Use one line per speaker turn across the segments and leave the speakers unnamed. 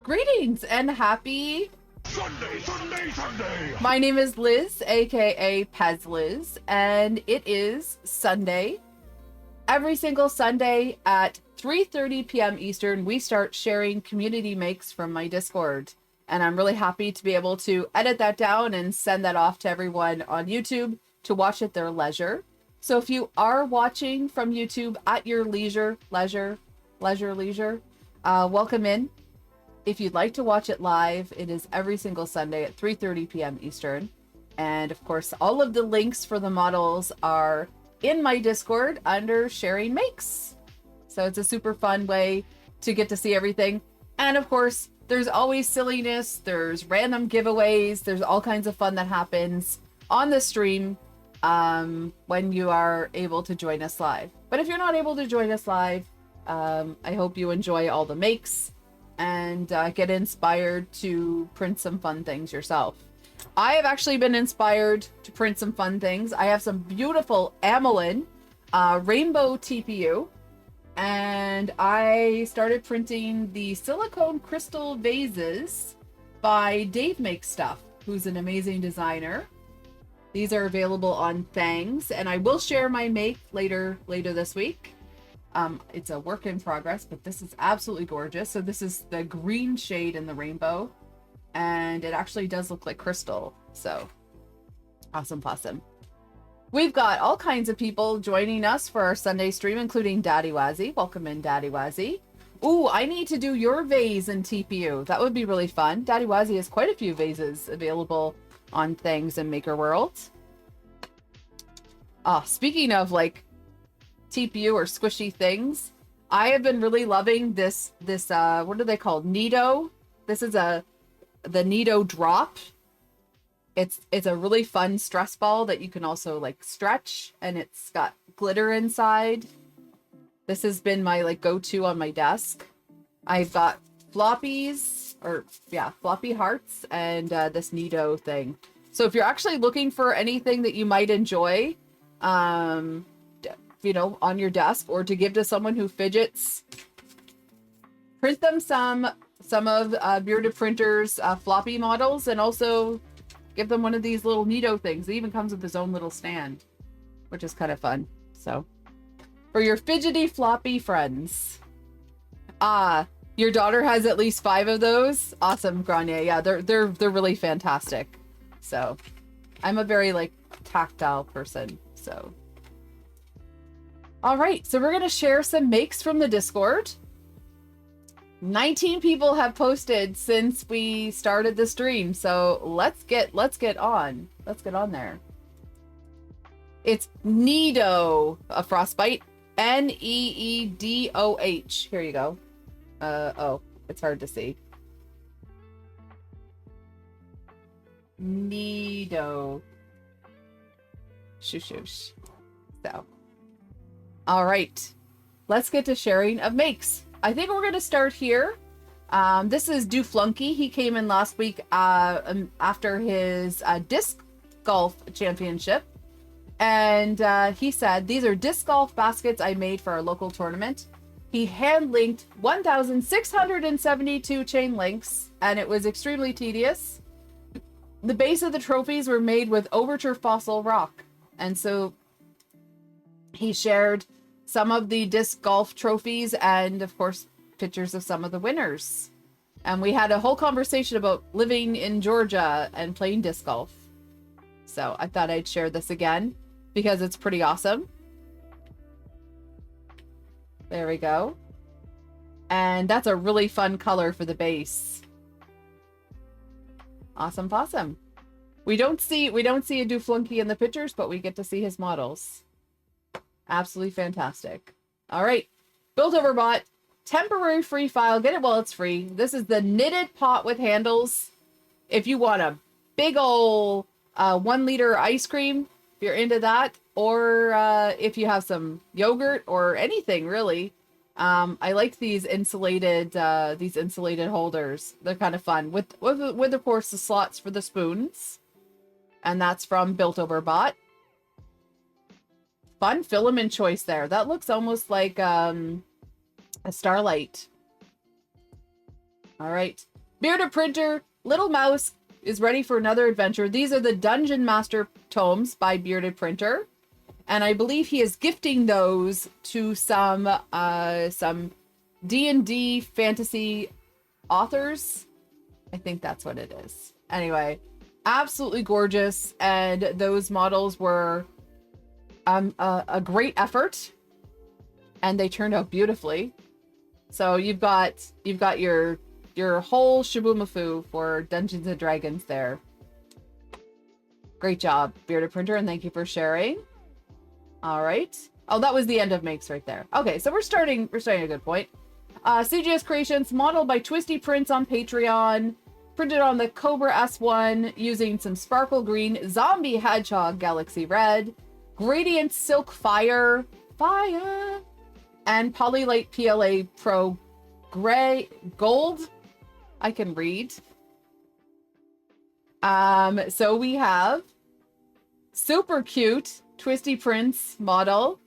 Greetings and happy
Sunday, Sunday, Sunday!
My name is Liz, aka pezliz, and it is Sunday. Every single Sunday at 3:30 p.m. Eastern, we start sharing community makes from my Discord. And I'm really happy to be able to edit that down and send that off to everyone on YouTube to watch at their leisure. So if you are watching from YouTube at your leisure, welcome in. If you'd like to watch it live, it is every single Sunday at 3:30 p.m. Eastern. And of course, all of the links for the models are in my Discord under sharing makes. So it's a super fun way to get to see everything. And of course, there's always silliness, there's random giveaways, there's all kinds of fun that happens on the stream when you are able to join us live. But if you're not able to join us live, I hope you enjoy all the makes and get inspired to print some fun things yourself. I have actually been inspired to print some fun things. I have some beautiful Amelin rainbow TPU, and I started printing the silicone crystal vases by Dave Makes Stuff, who's an amazing designer. These are available on Thangs, and I will share my make later this week. It's a work in progress, but this is absolutely gorgeous. So this is the green shade in the rainbow, and it actually does look like crystal. So awesome. We've got all kinds of people joining us for our Sunday stream, including Daddy Wazzy. Welcome in, Daddy Wazzy. Ooh, I need to do your vase in TPU. That would be really fun. Daddy Wazzy has quite a few vases available on Things and Maker World. Speaking of like TPU or squishy things, I have been really loving this what are they called? Nido. This is the Nido drop. It's a really fun stress ball that you can also like stretch, and it's got glitter inside. This has been my like go-to on my desk. I've got floppies, floppy hearts, and this Nido thing. So if you're actually looking for anything that you might enjoy, you know, on your desk or to give to someone who fidgets, print them some of Bearded Printer's floppy models, and also give them one of these little Nido things. It even comes with his own little stand, which is kind of fun. So for your fidgety floppy friends. Your daughter has at least 5 of those. Awesome, Granier. Yeah, they're really fantastic. So I'm a very like tactile person. So all right, so we're gonna share some makes from the Discord. 19 people have posted since we started the stream, so let's get on there. It's Needoh, a frostbite, Needoh. Here you go. Oh, it's hard to see. Needoh. Shush. So. All right, let's get to sharing of makes. I think we're going to start here. This is Duflunky. He came in last week after his disc golf championship. And he said, these are disc golf baskets I made for our local tournament. He hand linked 1,672 chain links, and it was extremely tedious. The base of the trophies were made with Overture fossil rock. And so he shared some of the disc golf trophies and, of course, pictures of some of the winners. And we had a whole conversation about living in Georgia and playing disc golf. So I thought I'd share this again because it's pretty awesome. There we go. And that's a really fun color for the base. Awesome. We don't see a Duflunky in the pictures, but we get to see his models. Absolutely fantastic. All right, Built Over Bot, temporary free file. Get it while it's free. This is the knitted pot with handles. If you want a big ol' 1 liter ice cream, if you're into that, or if you have some yogurt or anything really. I like these insulated holders. They're kind of fun with of course the slots for the spoons, and that's from Built Over Bot. Fun filament choice there. That looks almost like a starlight. All right. Bearded Printer, Little Mouse is ready for another adventure. These are the Dungeon Master tomes by Bearded Printer. And I believe he is gifting those to some D&D fantasy authors. I think that's what it is. Anyway, absolutely gorgeous. And those models were a great effort. And they turned out beautifully. So you've got your whole shaboomafoo for Dungeons and Dragons there. Great job, Bearded Printer, and thank you for sharing. All right. Oh, that was the end of makes right there. Okay, so we're starting a good point. CGS Creations, modeled by Twisty Prints on Patreon, printed on the Cobra S1 using some Sparkle Green, Zombie Hedgehog Galaxy Red, Gradient Silk Fire, and Polylite PLA Pro Gray Gold. I can read. So we have super cute Twisty Prints model.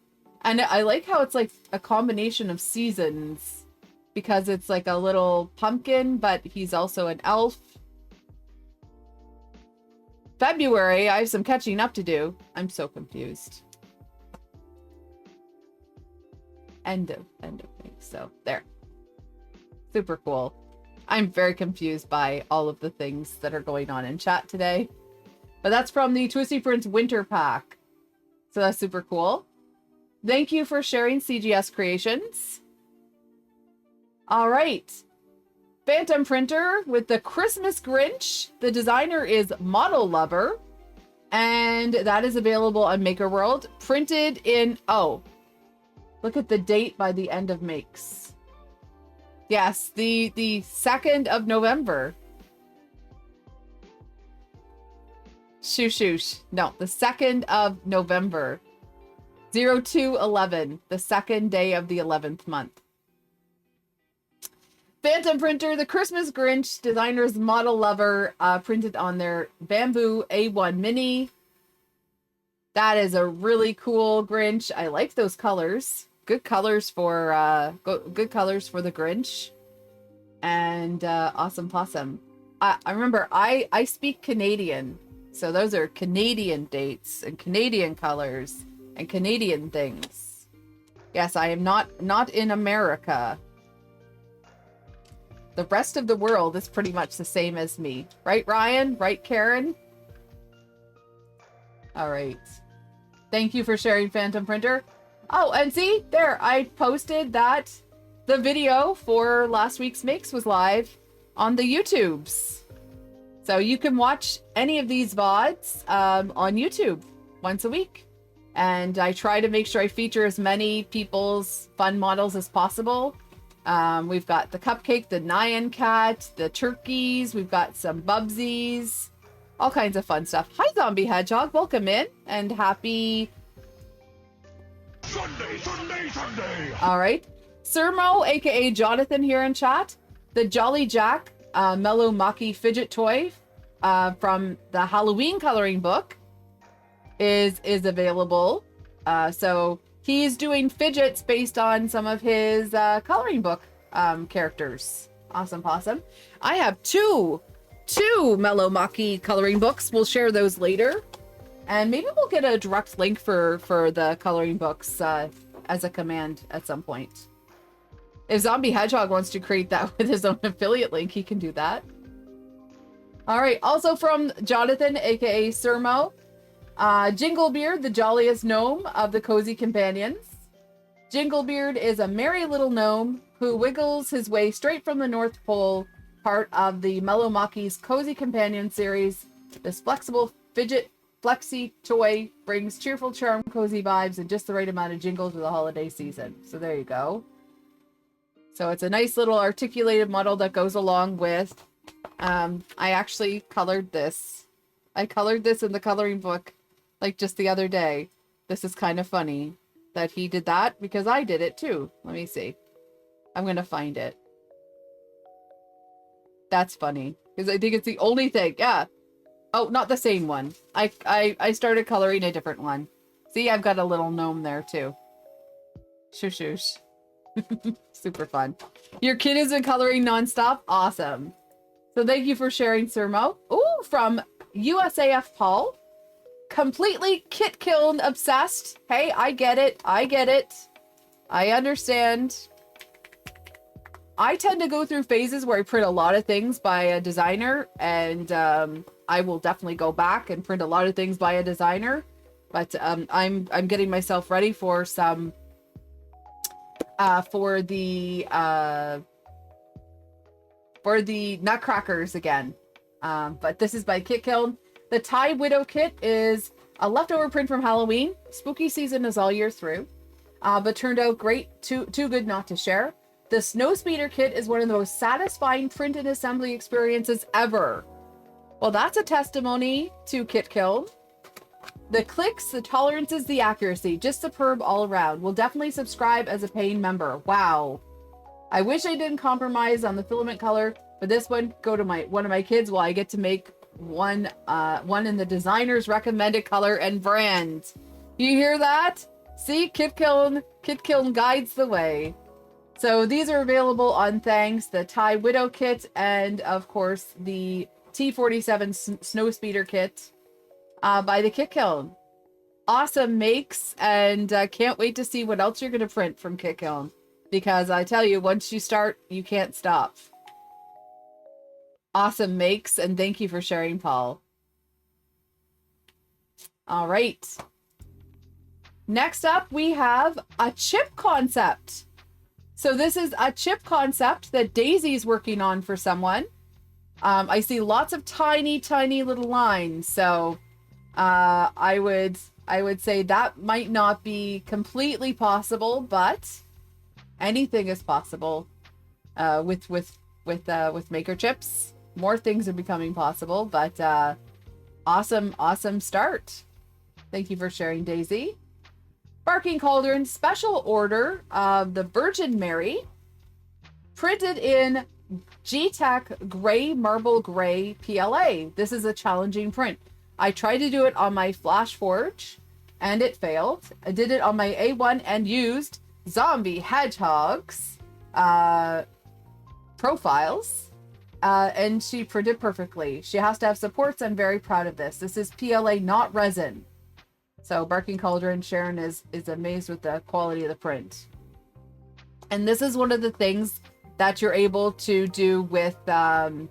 And I like how it's like a combination of seasons because it's like a little pumpkin, but he's also an elf. February, I have some catching up to do. I'm so confused. End of thing. So there. Super cool. I'm very confused by all of the things that are going on in chat today. But that's from the Twisty Prints Winter Pack. So that's super cool. Thank you for sharing, CGS Creations. All right. Phantom Printer with the Christmas Grinch. The designer is Model Lover. And that is available on Maker World. Printed in... Oh. Look at the date by the end of Makes. Yes, the 2nd of November. Shoosh. No, the 2nd of November. 0211, the 2nd day of the 11th month. Phantom Printer, the Christmas Grinch, designer's Model Lover, printed on their Bamboo A1 Mini. That is a really cool Grinch. I like those colors. Good colors for the Grinch. And awesome possum. I remember I speak Canadian. So those are Canadian dates and Canadian colors and Canadian things. Yes, I am not in America. The rest of the world is pretty much the same as me. Right, Ryan? Right, Karen? All right. Thank you for sharing, Phantom Printer. Oh, and see, there, I posted that the video for last week's Makes was live on the YouTubes. So you can watch any of these VODs on YouTube once a week. And I try to make sure I feature as many people's fun models as possible. We've got the cupcake, the Nyan cat, the turkeys. We've got some Bubsies, all kinds of fun stuff. Hi, Zombie Hedgehog. Welcome in and happy
Sunday.
All right. Sermo, aka Jonathan, here in chat. The Jolly Jack Mellow Maki fidget toy from the Halloween coloring book is available. So he's doing fidgets based on some of his coloring book characters. Awesome possum. I have two Mellow Maki coloring books. We'll share those later. And maybe we'll get a direct link for the coloring books as a command at some point. If Zombie Hedgehog wants to create that with his own affiliate link, he can do that. All right. Also from Jonathan, aka Sermo. Jinglebeard, the jolliest gnome of the Cozy Companions. Jinglebeard is a merry little gnome who wiggles his way straight from the North Pole, part of the Mellow Maki's Cozy Companion series. This flexible fidget flexi toy brings cheerful charm, cozy vibes, and just the right amount of jingles for the holiday season. So there you go. So it's a nice little articulated model that goes along with, I actually colored this. I colored this in the coloring book like just the other day. This is kind of funny that he did that because I did it too. Let me see. I'm going to find it. That's funny because I think it's the only thing. Yeah. Oh, not the same one. I started coloring a different one. See, I've got a little gnome there too. Shush. Super fun. Your kid has been coloring nonstop? Awesome. So thank you for sharing, Sir Mo. Ooh, from USAF Paul. Completely kit kiln obsessed. Hey, I get it. I get it. I understand. I tend to go through phases where I print a lot of things by a designer, and I will definitely go back and print a lot of things by a designer. But I'm getting myself ready for some for the Nutcrackers again. But this is by Kit Kiln. The Thai Widow kit is a leftover print from Halloween. Spooky season is all year through, but turned out great. Too good not to share. The Snow Speeder kit is one of the most satisfying print and assembly experiences ever. Well, that's a testimony to Kit Kiln. The clicks, the tolerances, the accuracy, just superb all around. Will definitely subscribe as a paying member. Wow. I wish I didn't compromise on the filament color, but this one go to one of my kids while I get to make one in the designer's recommended color and brand. You hear that? See, Kit Kiln guides the way. So these are available on Thanks, the Thai Widow kit, and of course the T47 Snow Speeder kit by the Kit Kiln. Awesome makes, and can't wait to see what else you're going to print from Kit Kiln. Because I tell you, once you start, you can't stop. Awesome makes, and thank you for sharing, Paul. All right. Next up, we have a chip concept. So this is a chip concept that Daisy's working on for someone. I see lots of tiny, tiny little lines. So I would say that might not be completely possible, but anything is possible with maker chips. More things are becoming possible, but awesome start. Thank you for sharing, Daisy. Barking Cauldron special order of the Virgin Mary, printed in G-Tech Gray Marble Gray PLA. This is a challenging print. I tried to do it on my Flash Forge, and it failed. I did it on my A1 and used Zombie Hedgehogs profiles, and she printed perfectly. She has to have supports. I'm very proud of this. This is PLA, not resin. So Barking Cauldron, Sharon is amazed with the quality of the print. And this is one of the things that you're able to do with the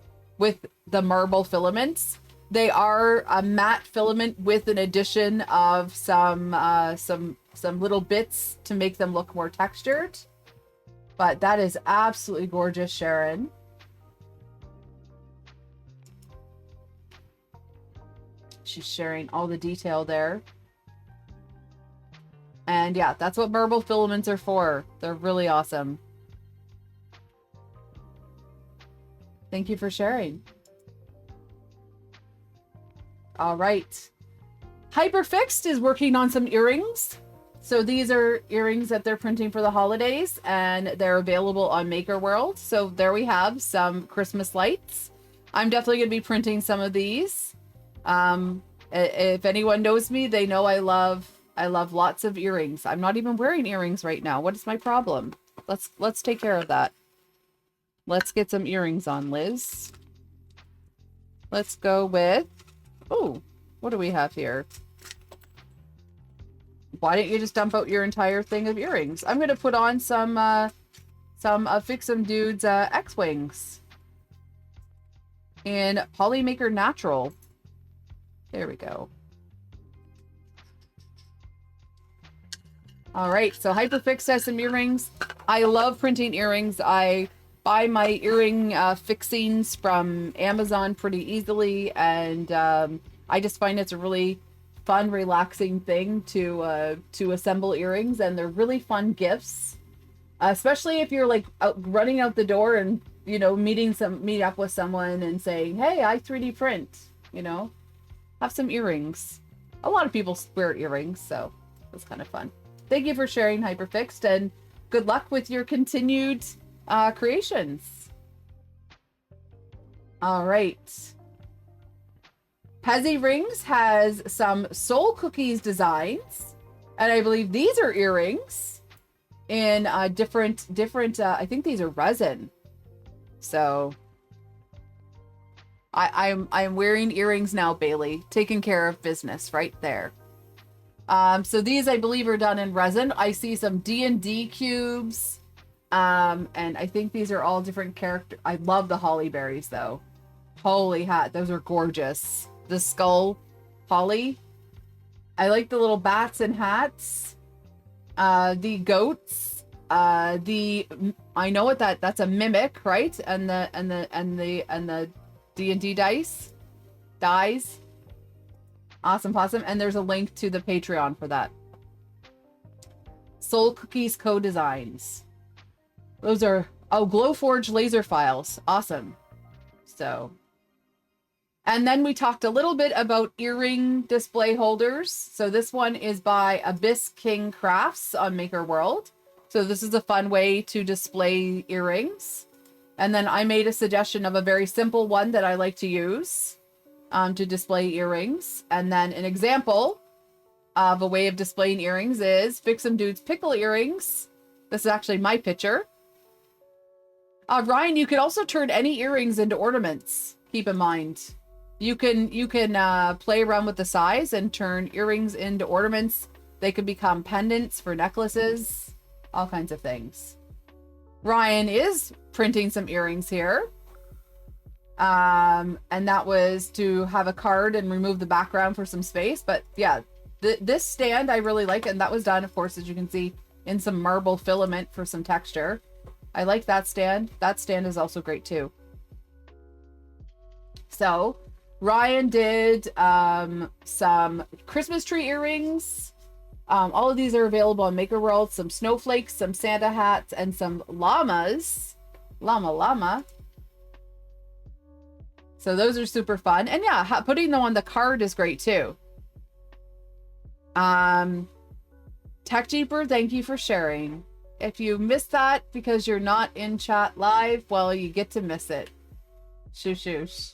marble filaments. They are a matte filament with an addition of some little bits to make them look more textured. But that is absolutely gorgeous, Sharon. She's sharing all the detail there. And yeah, that's what marble filaments are for. They're really awesome. Thank you for sharing. All right. Hyperfixed is working on some earrings. So these are earrings that they're printing for the holidays, and they're available on Maker World. So there we have some Christmas lights. I'm definitely going to be printing some of these. If anyone knows me, they know I love lots of earrings. I'm not even wearing earrings right now. What is my problem? Let's take care of that. Let's get some earrings on, Liz. Let's go with, oh, what do we have here? Why didn't you just dump out your entire thing of earrings? I'm gonna put on some Fix 'em Dudes X-Wings in Polymaker Natural. There we go. All right, so Hyperfix has some earrings. I love printing earrings. I buy my earring fixings from Amazon pretty easily, and I just find it's a really fun, relaxing thing to assemble earrings, and they're really fun gifts, especially if you're like running out the door and meet up with someone and saying, "Hey, I 3D print," have some earrings. A lot of people wear earrings, so it's kind of fun. Thank you for sharing, Hyperfixed, and good luck with your continued creations. All right. Pezzy Rings has some Soul Cookies designs, and I believe these are earrings in different. I think these are resin. So I'm wearing earrings now, Bailey. Taking care of business right there. So these I believe are done in resin. I see some D&D cubes. And I think these are all different character. I love the holly berries though. Holy hat, those are gorgeous. The skull holly. I like the little bats and hats. The goats. I know what that's a mimic, right? And the D&D dice. Awesome possum. And there's a link to the Patreon for that. Soul Cookies Co-Designs. Those are, Glowforge laser files. Awesome. So, and then we talked a little bit about earring display holders. So this one is by Abyss King Crafts on Maker World. So this is a fun way to display earrings. And then I made a suggestion of a very simple one that I like to use to display earrings. And then an example of a way of displaying earrings is Fix 'em Dudes Pickle Earrings. This is actually my picture. Ryan, you could also turn any earrings into ornaments. Keep in mind, you can play around with the size and turn earrings into ornaments. They could become pendants for necklaces, all kinds of things. Ryan is printing some earrings here. And that was to have a card and remove the background for some space. But yeah, this stand I really like, and that was done, of course, as you can see, in some marble filament for some texture. I like that stand. That stand is also great too. So Ryan did some Christmas tree earrings. All of these are available on Maker World. Some snowflakes, some Santa hats, and some llamas. Llama. So those are super fun. And yeah, putting them on the card is great too. Tech Jeeper, thank you for sharing. If you missed that because you're not in chat live, well, you get to miss it. Shoosh.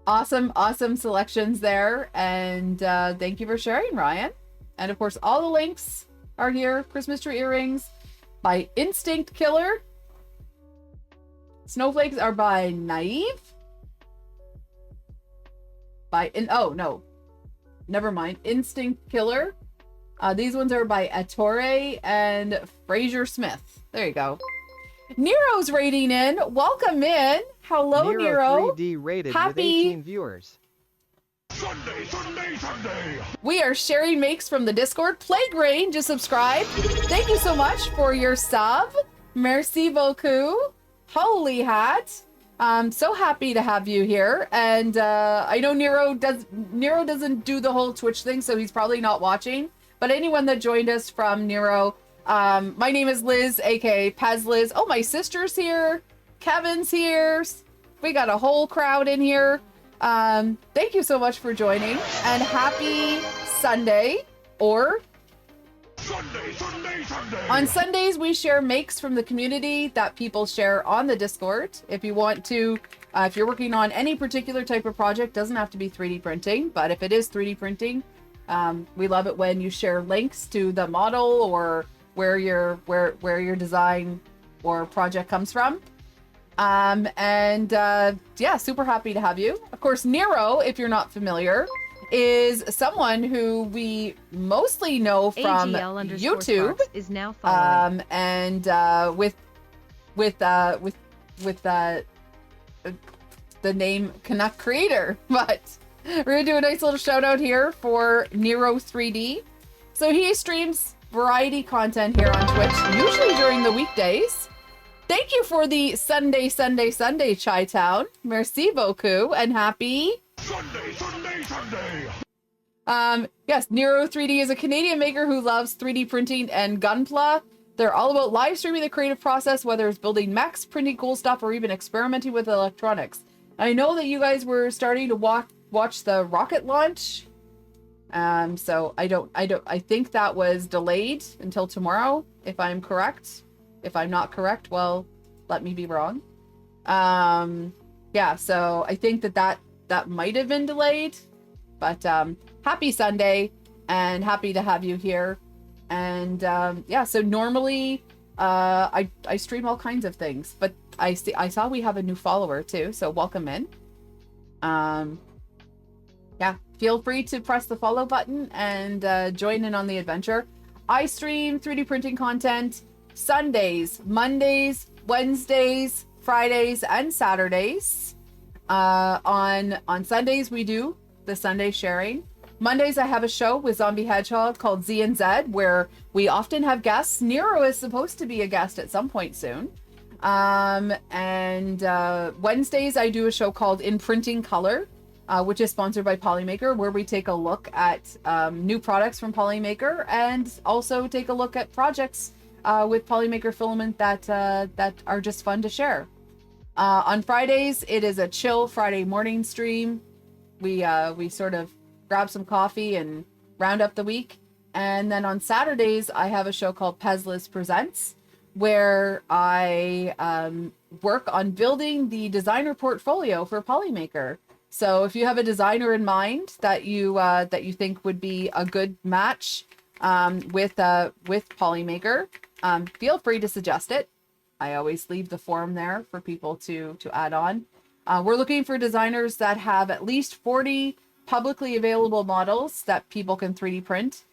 Awesome selections there. And thank you for sharing, Ryan. And of course, all the links are here. Christmas tree earrings by Instinct Killer. Snowflakes are by Naive. Never mind. Instinct Killer. These ones are by Ettore and Fraser Smith. There you go. Nero's rating in. Welcome in. Hello, Nero.
3D rated
Happy
with 18 viewers.
Sunday.
We are sharing makes from the Discord. Plague Rain just subscribed. Thank you so much for your sub. Merci beaucoup. Holy hat. I'm so happy to have you here. And I know Nero doesn't do the whole Twitch thing, so he's probably not watching. But anyone that joined us from Nero, my name is Liz, aka Pezliz. Oh, my sister's here. Kevin's here. We got a whole crowd in here. Thank you so much for joining, and happy Sunday. Or
Sunday.
on Sundays, we share makes from the community that people share on the Discord. If you want to, if you're working on any particular type of project, doesn't have to be 3D printing, but if it is 3D printing, we love it when you share links to the model or where your design or project comes from. Yeah, super happy to have you. Of course, Nero, if you're not familiar, is someone who we mostly know from YouTube.
Is now following.
With the name Canuck Creator, but we're gonna do a nice little shout out here for Nero 3D. So he streams variety content here on Twitch, usually during the weekdays. Thank you for the Sunday, Chi-Town. Merci beaucoup, and happy
Sunday.
Yes, Nero 3D is a Canadian maker who loves 3D printing and Gunpla. They're all about live streaming the creative process, whether it's building mechs, printing cool stuff, or even experimenting with electronics. I know that you guys were starting to watch the rocket launch. So I think that was delayed until tomorrow, if I'm correct. If I'm not correct, well, let me be wrong. Yeah, so I think that might have been delayed, but happy Sunday and happy to have you here. And yeah, so normally I stream all kinds of things, but I saw we have a new follower too, so welcome in. Yeah, feel free to press the follow button and join in on the adventure. I stream 3D printing content Sundays, Mondays, Wednesdays, Fridays, and Saturdays. On Sundays, we do the Sunday sharing. Mondays, I have a show with Zombie Hedgehog called Z and Z, where we often have guests. Nero is supposed to be a guest at some point soon. Wednesdays, I do a show called In Printing Color, which is sponsored by Polymaker, where we take a look at new products from Polymaker and also take a look at projects with Polymaker Filament that are just fun to share. On Fridays, it is a chill Friday morning stream. We sort of grab some coffee and round up the week. And then on Saturdays, I have a show called Pezliz Presents, where I work on building the designer portfolio for Polymaker. So if you have a designer in mind that you think would be a good match with Polymaker, feel free to suggest it. I always leave the form there for people to add on. We're looking for designers that have at least 40 publicly available models that people can 3D print.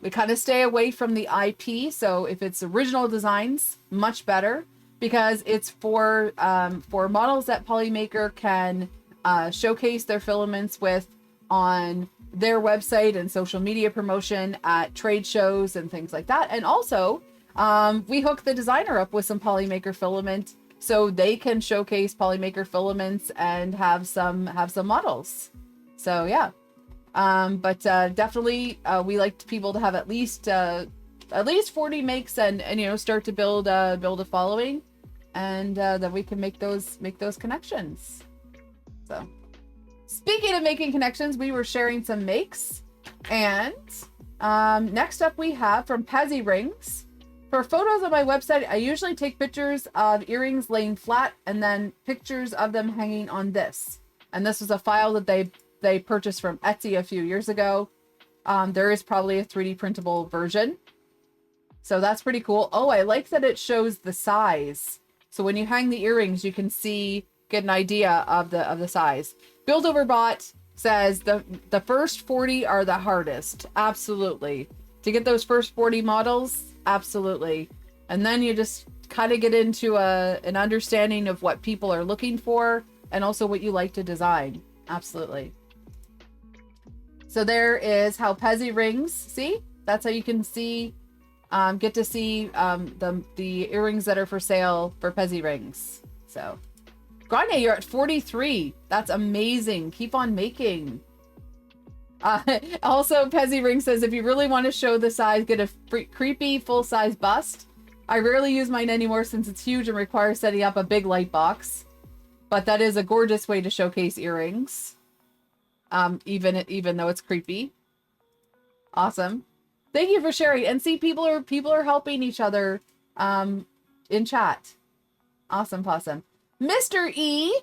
We kind of stay away from the IP, so if it's original designs, much better, because it's for models that Polymaker can showcase their filaments with on their website and social media promotion at trade shows and things like that. And also, we hook the designer up with some Polymaker filament so they can showcase Polymaker filaments and have some models. So yeah, but definitely we like people to have at least 40 makes and start to build a following, and that we can make those connections. So speaking of making connections, we were sharing some makes, and next up we have from Pezzy Rings. For photos on my website, I usually take pictures of earrings laying flat and then pictures of them hanging on this. And this was a file that they purchased from Etsy a few years ago. There is probably a 3D printable version. So that's pretty cool. Oh, I like that it shows the size. So when you hang the earrings, you can get an idea of the size. Build Over Bot says the first 40 are the hardest. Absolutely. To get those first 40 models, absolutely. And then you just kind of get into an understanding of what people are looking for and also what you like to design. Absolutely. So there is how Pezzy Rings, see? That's how you can see, get to see the earrings that are for sale for Pezzy Rings. So, Grande, you're at 43. That's amazing. Keep on making. Also, Pezzy Ring says, if you really want to show the size, get a creepy full-size bust. I rarely use mine anymore since it's huge and requires setting up a big light box. But that is a gorgeous way to showcase earrings. Even though it's creepy. Awesome. Thank you for sharing. And see, people are helping each other in chat. Awesome, awesome. Mr. E,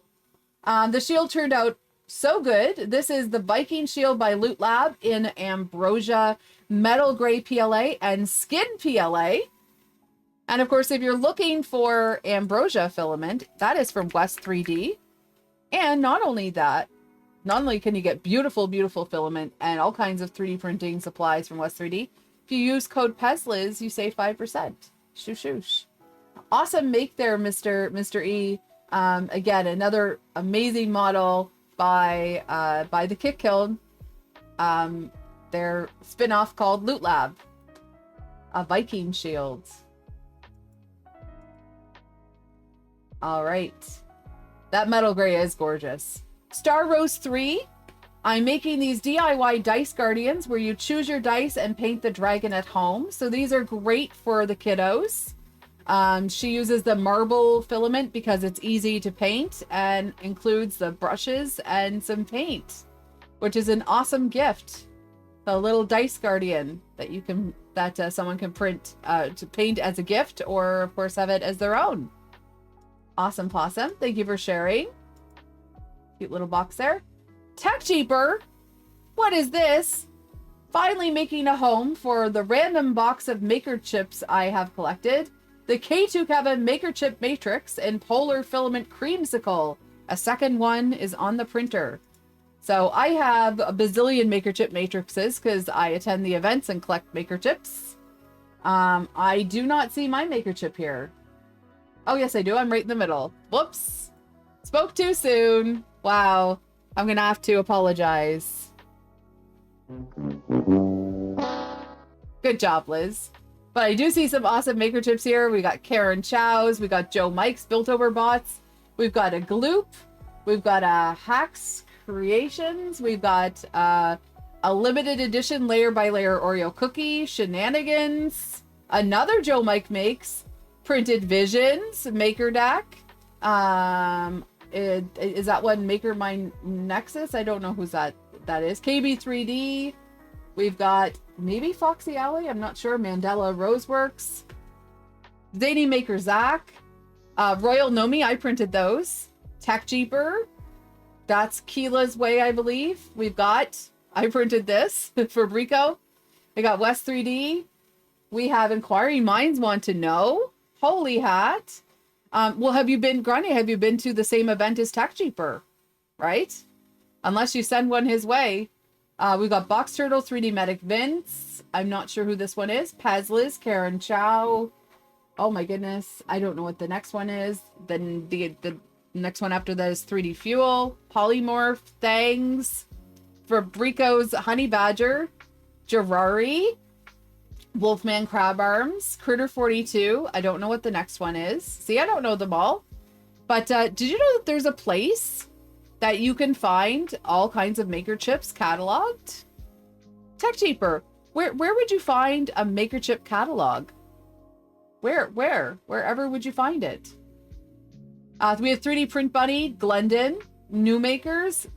the shield turned out so good. This is the Viking Shield by Loot Lab in Ambrosia Metal Gray PLA and Skin PLA. And of course, if you're looking for Ambrosia filament, that is from West 3D. And not only can you get beautiful, beautiful filament and all kinds of 3D printing supplies from West 3D, if you use code PEZLIZ, you save 5%. Shoosh, shoosh. Awesome make there, Mr. E. Again, another amazing model by the Kick Kiln. Their spin-off called Loot Lab. A Viking shield. All right. That metal gray is gorgeous. Star Rose 3. I'm making these DIY dice guardians where you choose your dice and paint the dragon at home. So these are great for the kiddos. She uses the marble filament because it's easy to paint and includes the brushes and some paint, which is an awesome gift. A little dice guardian that someone can print to paint as a gift, or of course have it as their own. Awesome possum. Thank you for sharing. Cute little box there. Tech Jeeper. What is this? Finally making a home for the random box of maker chips I have collected. the K2 Kevin Maker Chip Matrix and Polar Filament Creamsicle. A second one is on the printer. So I have a bazillion Maker Chip Matrices because I attend the events and collect Maker Chips. I do not see my Maker Chip here. Oh, yes, I do. I'm right in the middle. Whoops. Spoke too soon. Wow. I'm going to have to apologize. Good job, Liz. But I do see some awesome Maker Chips here. We got Karen Chow's. We got Joe Mike's Built Over Bots. We've got a Gloop. We've got a Hacks Creations. We've got a limited edition layer by layer Oreo cookie. Shenanigans. Another Joe Mike Makes. Printed Visions. Maker Deck. Is that one Maker Mine Nexus? I don't know who's that is. KB3D. We've got maybe Foxy Alley. I'm not sure. Mandela Roseworks. Zany Maker Zach. Royal Nomi. I printed those. Tech Jeeper. That's Keela's Way, I believe. We've got, I printed this for Brico. We got West 3D. We have Inquiring Minds Want to Know. Holy Hat. Well, have you been, Granny, have you been to the same event as Tech Jeeper? Right? Unless you send one his way. We've got Box Turtle, 3D Medic Vince. I'm not sure who this one is. Pezliz, Karen Chow. Oh my goodness. I don't know what the next one is. Then the next one after that is 3D Fuel. Polymorph, Thangs. Fabrico's Honey Badger. Gerari. Wolfman Crab Arms. Critter 42. I don't know what the next one is. See, I don't know them all. But did you know that there's a place that you can find all kinds of Maker Chips cataloged? Tech Cheaper. Where would you find a Maker Chip catalog? Wherever would you find it? We have 3D Print Bunny, Glendon, New Makers,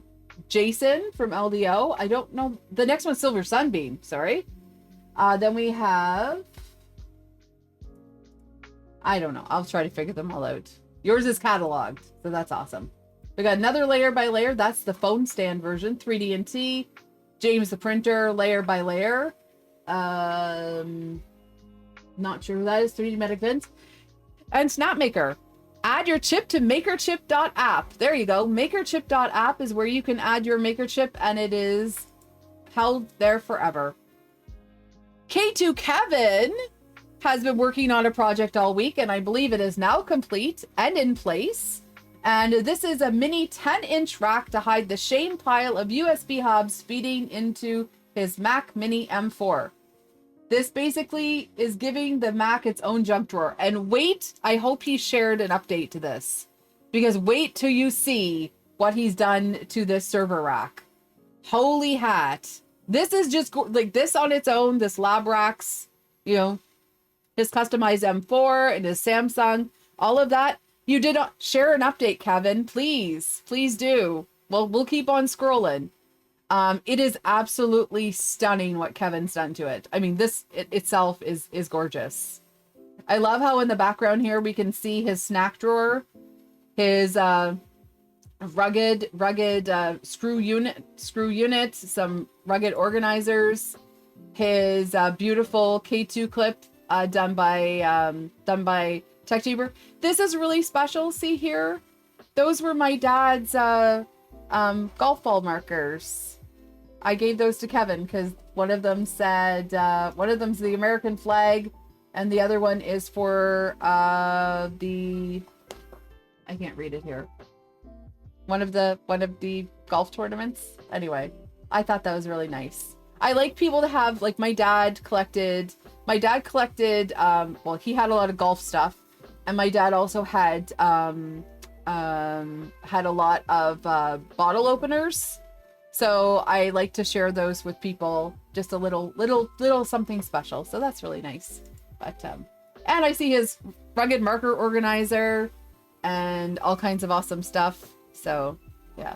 Jason from LDO. I don't know. The next one's Silver Sunbeam. Sorry. Then we have, I don't know. I'll try to figure them all out. Yours is cataloged, so that's awesome. We got another layer by layer. That's the phone stand version. 3D&T, James the Printer, layer by layer. Not sure who that is. 3D Medic Vince. And Snapmaker. Add your chip to makerchip.app. There you go. Makerchip.app is where you can add your Maker Chip, and it is held there forever. K2 Kevin has been working on a project all week, and I believe it is now complete and in place. And this is a mini 10-inch rack to hide the shame pile of USB hubs feeding into his Mac Mini M4. This basically is giving the Mac its own junk drawer. And wait, I hope he shared an update to this. Because wait till you see what he's done to this server rack. Holy hat. This is just like this on its own, this lab racks, you know, his customized M4 and his Samsung, all of that. You did share an update, Kevin. Please do. Well, we'll keep on scrolling. It is absolutely stunning what Kevin's done to it. I mean, this itself is gorgeous. I love how in the background here we can see his snack drawer, his rugged screw unit, some rugged organizers, his beautiful K2 clip done by Tech Cheaper. This is really special. See here, those were my dad's golf ball markers. I gave those to Kevin because one of them said, one of them's the American flag and the other one is for I can't read it here. One of the golf tournaments. Anyway, I thought that was really nice. I like people to have, like, my dad collected, well, he had a lot of golf stuff, and my dad also had a lot of bottle openers. So I like to share those with people, just a little something special. So that's really nice. But and I see his rugged marker organizer and all kinds of awesome stuff. So yeah,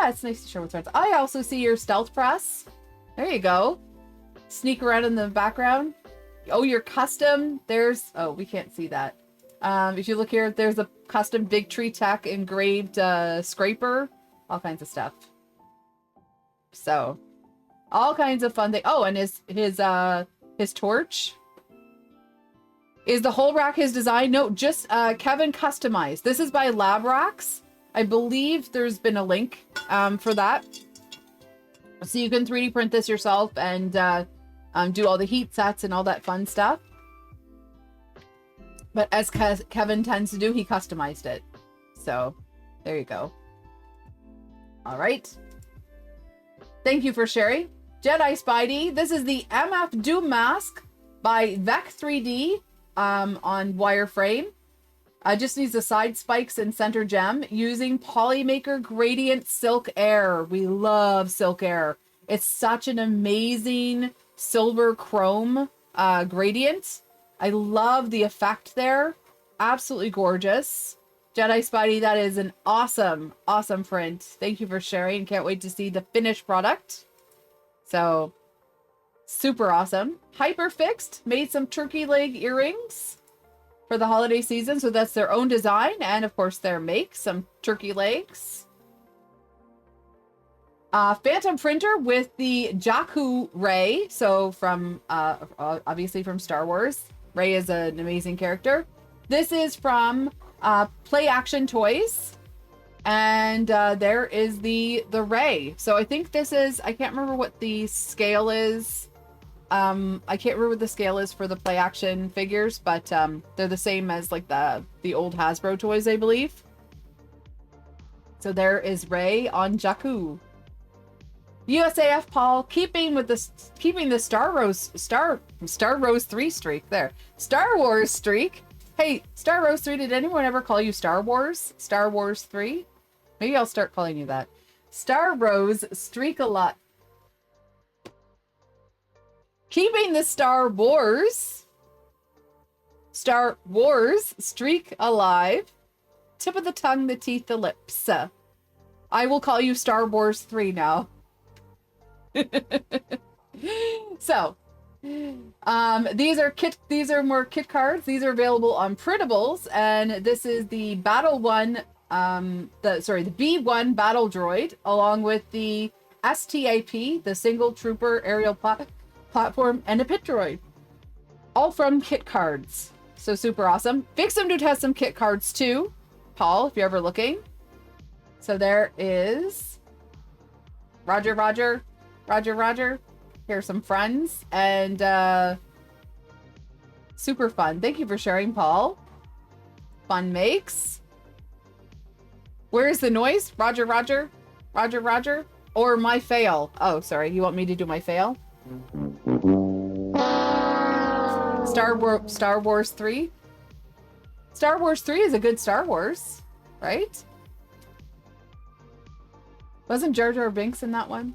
it's nice to share with friends. I also see your stealth press. There you go. Sneak around in the background. Oh, your custom. Oh, we can't see that. If you look here, there's a custom Big Tree Tech engraved scraper. All kinds of stuff. So, all kinds of fun things. Oh, and his torch. Is the whole rack his design? No, just Kevin customized. This is by Lab Racks. I believe there's been a link for that. So you can 3D print this yourself and do all the heat sets and all that fun stuff. But as Kevin tends to do, he customized it. So there you go. All right. Thank you for sharing. Jedi Spidey, this is the MF Doom mask by Vec 3D on wireframe. Just needs the side spikes and center gem using Polymaker Gradient Silk Air. We love Silk Air. It's such an amazing silver chrome gradient. I love the effect there. Absolutely gorgeous. Jedi Spidey, that is an awesome, awesome print. Thank you for sharing. Can't wait to see the finished product. So, super awesome. Hyperfixed made some turkey leg earrings for the holiday season. So that's their own design. And of course, their make some turkey legs. Phantom printer with the Jakku Rey. So from, obviously from Star Wars. Rey is an amazing character. This is from Play Action Toys. And there is the Rey. So I think this is, I can't remember what the scale is. I can't remember what the scale is for the Play Action figures, but they're the same as like the old Hasbro toys, I believe. So there is Rey on Jakku. USAF Paul keeping the Star Rose 3 streak there. Star Wars streak. Hey, Star Wars 3, did anyone ever call you Star Wars? Star Wars 3? Maybe I'll start calling you that. Star Rose streak a lot. Keeping the Star Wars streak alive. Tip of the tongue, the teeth, the lips. I will call you Star Wars 3 now. So, these are more kit cards. These are available on printables, and this is the Battle One, the B1 Battle Droid, along with the STAP, the Single Trooper Aerial Platform, and a Pit Droid, all from kit cards. So super awesome. Fixum Dude has some kit cards too, Paul, if you're ever looking. So there is Roger. Here's some friends, and super fun. Thank you for sharing, Paul. Fun makes. Where's the noise? Roger. Or my fail. Oh, sorry. You want me to do my fail? Star Wars 3. Star Wars 3 is a good Star Wars, right? Wasn't Jar Jar Binks in that one?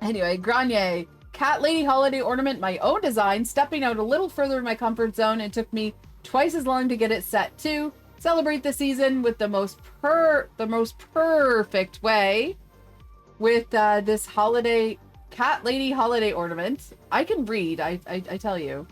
Anyway, Grenier, Cat Lady Holiday Ornament, my own design, stepping out a little further in my comfort zone. It took me twice as long to get it set too. Celebrate the season with the most perfect way with this holiday Cat Lady Holiday Ornament. I can read, I tell you.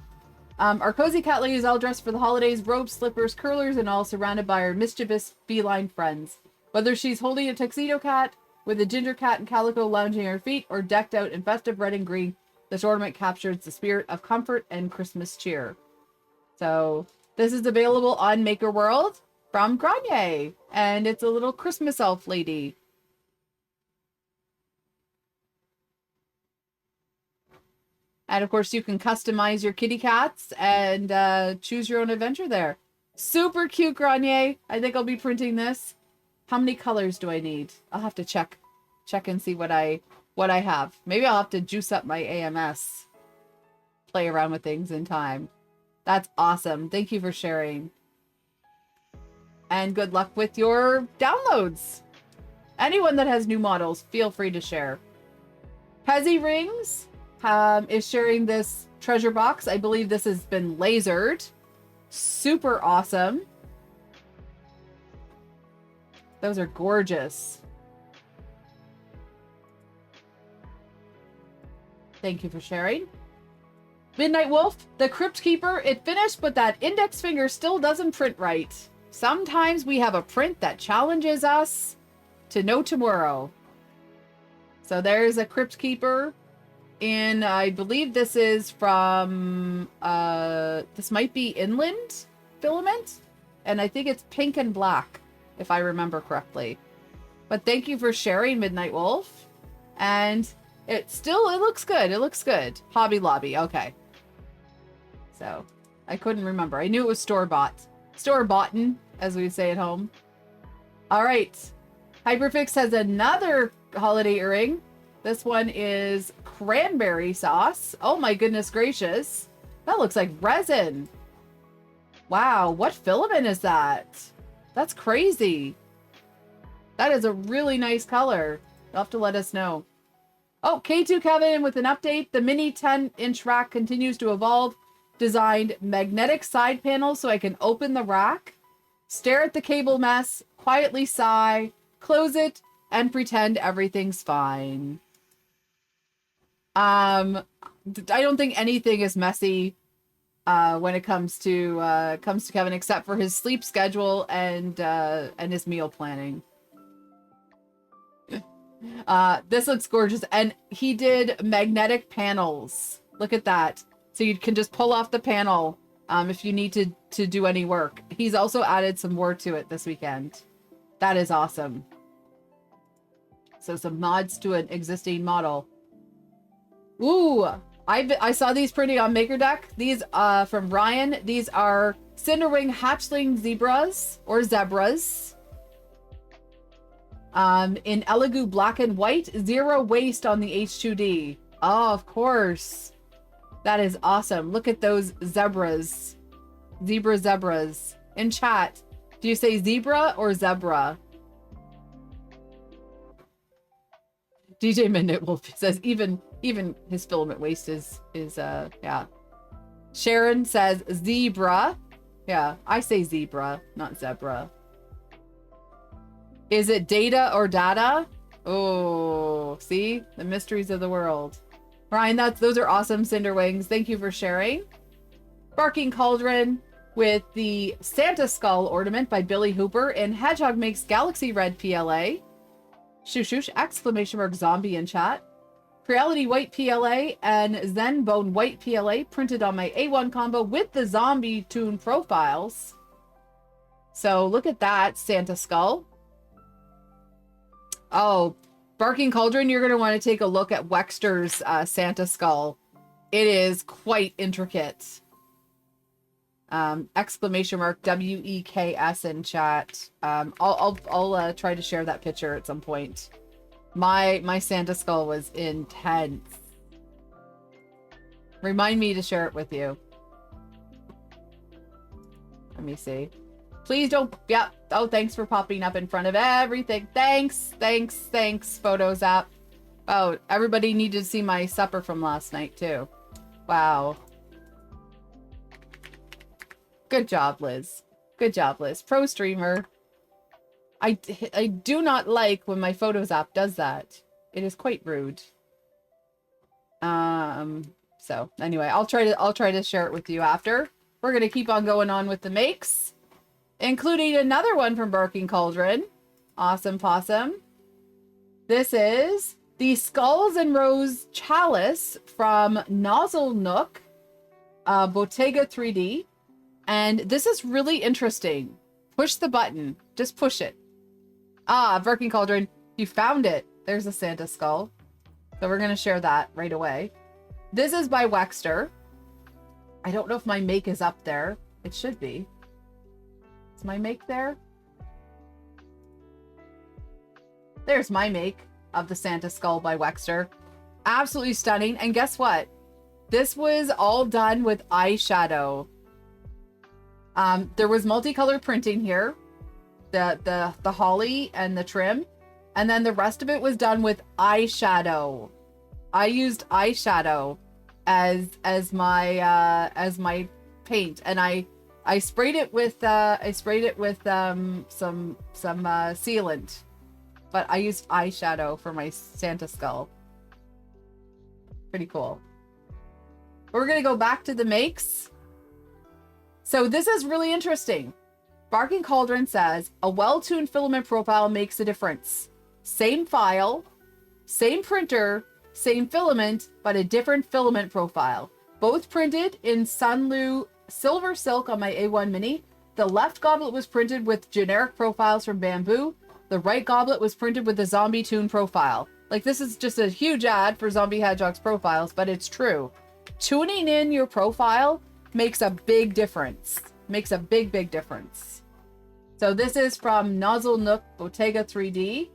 Our cozy cat lady is all dressed for the holidays, robes, slippers, curlers, and all surrounded by her mischievous feline friends. Whether she's holding a tuxedo cat, with a ginger cat and calico lounging at her feet, or decked out in festive red and green, this ornament captures the spirit of comfort and Christmas cheer. So this is available on Maker World from Grenier, and it's a little Christmas elf lady. And of course, you can customize your kitty cats and choose your own adventure there. Super cute, Grenier. I think I'll be printing this. How many colors do I need? I'll have to check and see what I have. Maybe I'll have to juice up my AMS. Play around with things in time. That's awesome. Thank you for sharing. And good luck with your downloads. Anyone that has new models, feel free to share. Pezzy Rings is sharing this treasure box. I believe this has been lasered. Super awesome. Those are gorgeous. Thank you for sharing. Midnight Wolf, the Crypt Keeper, it finished, but that index finger still doesn't print right. Sometimes we have a print that challenges us to know tomorrow. So there's a Crypt Keeper in, I believe this is from, this might be Inland Filament. And I think it's pink and black, if I remember correctly. But thank you for sharing, Midnight Wolf. And it looks good. It looks good. Hobby Lobby. Okay. So I couldn't remember. I knew it was store-bought. Store-boughten, as we would say at home. All right. Hyperfix has another holiday earring. This one is cranberry sauce. Oh my goodness gracious. That looks like resin. Wow, what filament is that? That's crazy. That is a really nice color. You'll have to let us know. Oh, K2 Kevin with an update. The mini 10-inch rack continues to evolve. Designed magnetic side panels so I can open the rack, stare at the cable mess, quietly sigh, close it, and pretend everything's fine. I don't think anything is messy when it comes to Kevin, except for his sleep schedule and his meal planning. This looks gorgeous, and he did magnetic panels. Look at that. So you can just pull off the panel if you need to do any work. He's also added some more to it this weekend. That is awesome. So some mods to an existing model. Ooh, I saw these printing on MakerDeck. These from Ryan. These are Cinderwing hatchling zebras or zebras. In Elegoo black and white, zero waste on the H2D. Oh, of course. That is awesome. Look at those zebras. Zebras. In chat, do you say zebra or zebra? DJ Midnight Wolf says even his filament waste is yeah. Sharon says zebra. Yeah, I say zebra, not zebra. Is it data or data? Oh, see? The mysteries of the world. Ryan, those are awesome Cinder Wings. Thank you for sharing. Barking Cauldron with the Santa Skull ornament by Billy Hooper and Hedgehog Makes Galaxy Red PLA. Shoosh, exclamation mark zombie in chat. Reality White PLA and Zen Bone White PLA printed on my A1 combo with the zombie tune profiles. So look at that, Santa Skull. Oh, Barking Cauldron, you're going to want to take a look at Wexter's Santa Skull. It is quite intricate. Exclamation mark WEKS in chat. I'll try to share that picture at some point. My Santa Skull was intense. Remind me to share it with you. Let me see. Please don't. Yeah. Oh, thanks for popping up in front of everything. Thanks, Photos app. Oh, everybody needed to see my supper from last night too. Wow. Good job, Liz. Good job, Liz. Pro streamer. I do not like when my Photos app does that. It is quite rude. So anyway, I'll try to share it with you after. We're gonna keep on going on with the makes, including another one from Barking Cauldron. Awesome Possum. This is the Skulls and Rose Chalice from Nozzle Nook, Bottega 3D. And this is really interesting. Push the button. Just push it. Ah, Barking Cauldron, you found it. There's a Santa skull. So we're going to share that right away. This is by Wexter. I don't know if my make is up there. It should be. Is my make there? There's my make of the Santa skull by Wexter. Absolutely stunning. And guess what? This was all done with eyeshadow. There was multicolored printing here. The holly and the trim. And then the rest of it was done with eyeshadow. I used eyeshadow as my paint, and I sprayed it with some sealant, but I used eyeshadow for my Santa skull. Pretty cool. We're gonna go back to the makes. So this is really interesting. Barking Cauldron says a well-tuned filament profile makes a difference. Same file, same printer, same filament, but a different filament profile. Both printed in Sunlu silver silk on my A1 Mini. The left goblet was printed with generic profiles from Bamboo. The right goblet was printed with the Zombie Toon profile. Like, this is just a huge ad for Zombie Hedgehog's profiles, but it's true. Tuning in your profile makes a big difference. Makes a big, big difference. So this is from Nozzle Nook Bottega 3D,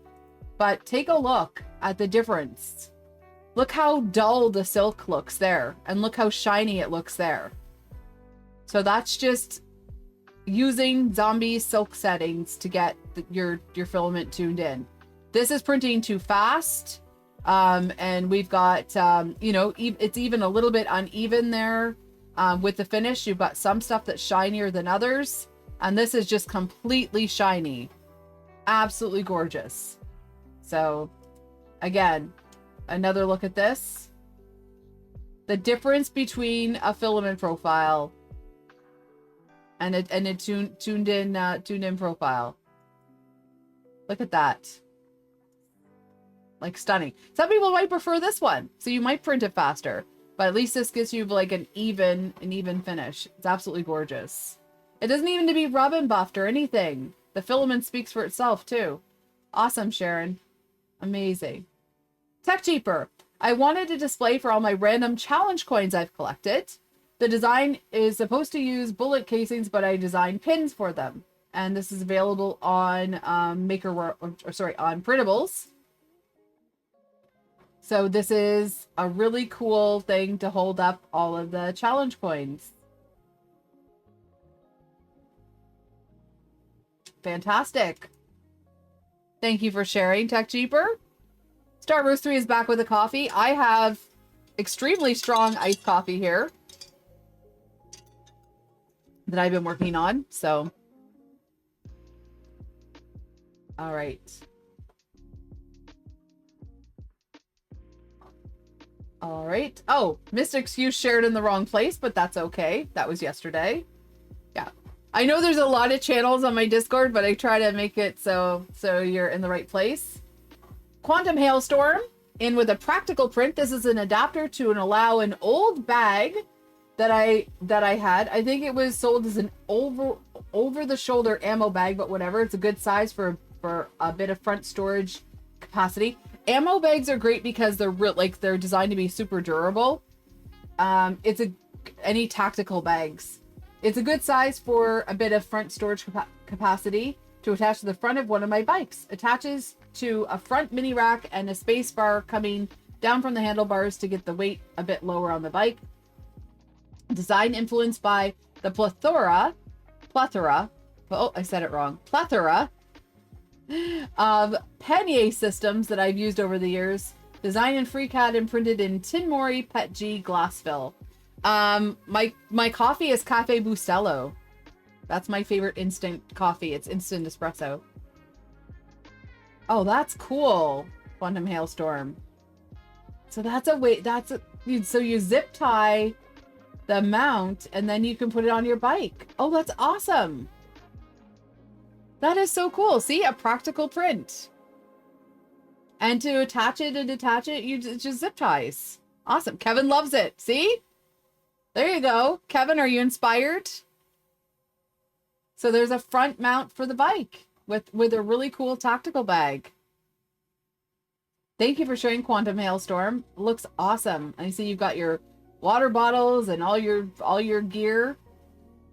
but take a look at the difference. Look how dull the silk looks there, and look how shiny it looks there. So that's just using Zombie silk settings to get your filament tuned in. This is printing too fast, and we've got, you know, it's even a little bit uneven there with the finish. You've got some stuff that's shinier than others, and this is just completely shiny. Absolutely gorgeous. So, again, another look at this. The difference between a filament profile and a tuned in profile. Look at that. Like, stunning. Some people might prefer this one, so you might print it faster. But at least this gives you like an even finish. It's absolutely gorgeous. It doesn't even need to be rub and buffed or anything. The filament speaks for itself too. Awesome, Sharon. Amazing. Tech Cheaper. I wanted a display for all my random challenge coins I've collected. The design is supposed to use bullet casings, but I designed pins for them. And this is available on on printables. So this is a really cool thing to hold up all of the challenge coins. Fantastic. Thank you for sharing, Tech Cheaper. Star Roast 3 is back with a coffee. I have extremely strong iced coffee here that I've been working on. So, all right. All right. Oh, Mystic Excuse shared in the wrong place, but that's okay. That was yesterday. Yeah. I know there's a lot of channels on my Discord, but I try to make it so you're in the right place. Quantum Hailstorm, in with a practical print. This is an adapter to allow an old bag that I had. I think it was sold as an over the shoulder ammo bag, but whatever. It's a good size for a bit of front storage capacity. Ammo bags are great because they're designed to be super durable. Any tactical bags. It's a good size for a bit of front storage capacity to attach to the front of one of my bikes. Attaches to a front mini rack and a space bar coming down from the handlebars to get the weight a bit lower on the bike. Design influenced by the plethora, oh, I said it wrong, plethora of pannier systems that I've used over the years. Designed in FreeCAD and printed in Tinmori Pet G glass fill. My coffee is Cafe Bustelo. That's my favorite instant coffee. It's instant espresso. Oh, that's cool. Quantum Hailstorm. So that's a way, so you zip tie the mount and then you can put it on your bike. Oh, that's awesome. That is so cool. See, a practical print. And to attach it and detach it, you just zip ties. Awesome. Kevin loves it. See? There you go. Kevin, are you inspired? So there's a front mount for the bike with a really cool tactical bag. Thank you for sharing, Quantum Hailstorm. Looks awesome. I see you've got your water bottles and all your gear.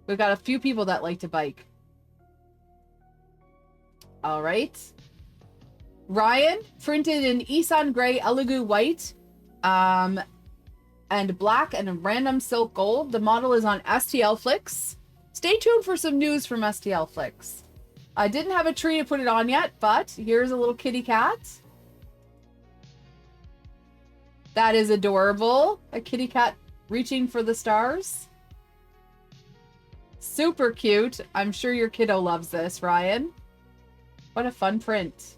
We've got a few people that like to bike. All right. Ryan, printed in Isan Gray, Elegoo White, and black and a random silk gold. The model is on STL Flix. Stay tuned for some news from STL Flix. I didn't have a tree to put it on yet, but here's a little kitty cat. That is adorable. A kitty cat reaching for the stars. Super cute. I'm sure your kiddo loves this, Ryan. What a fun print.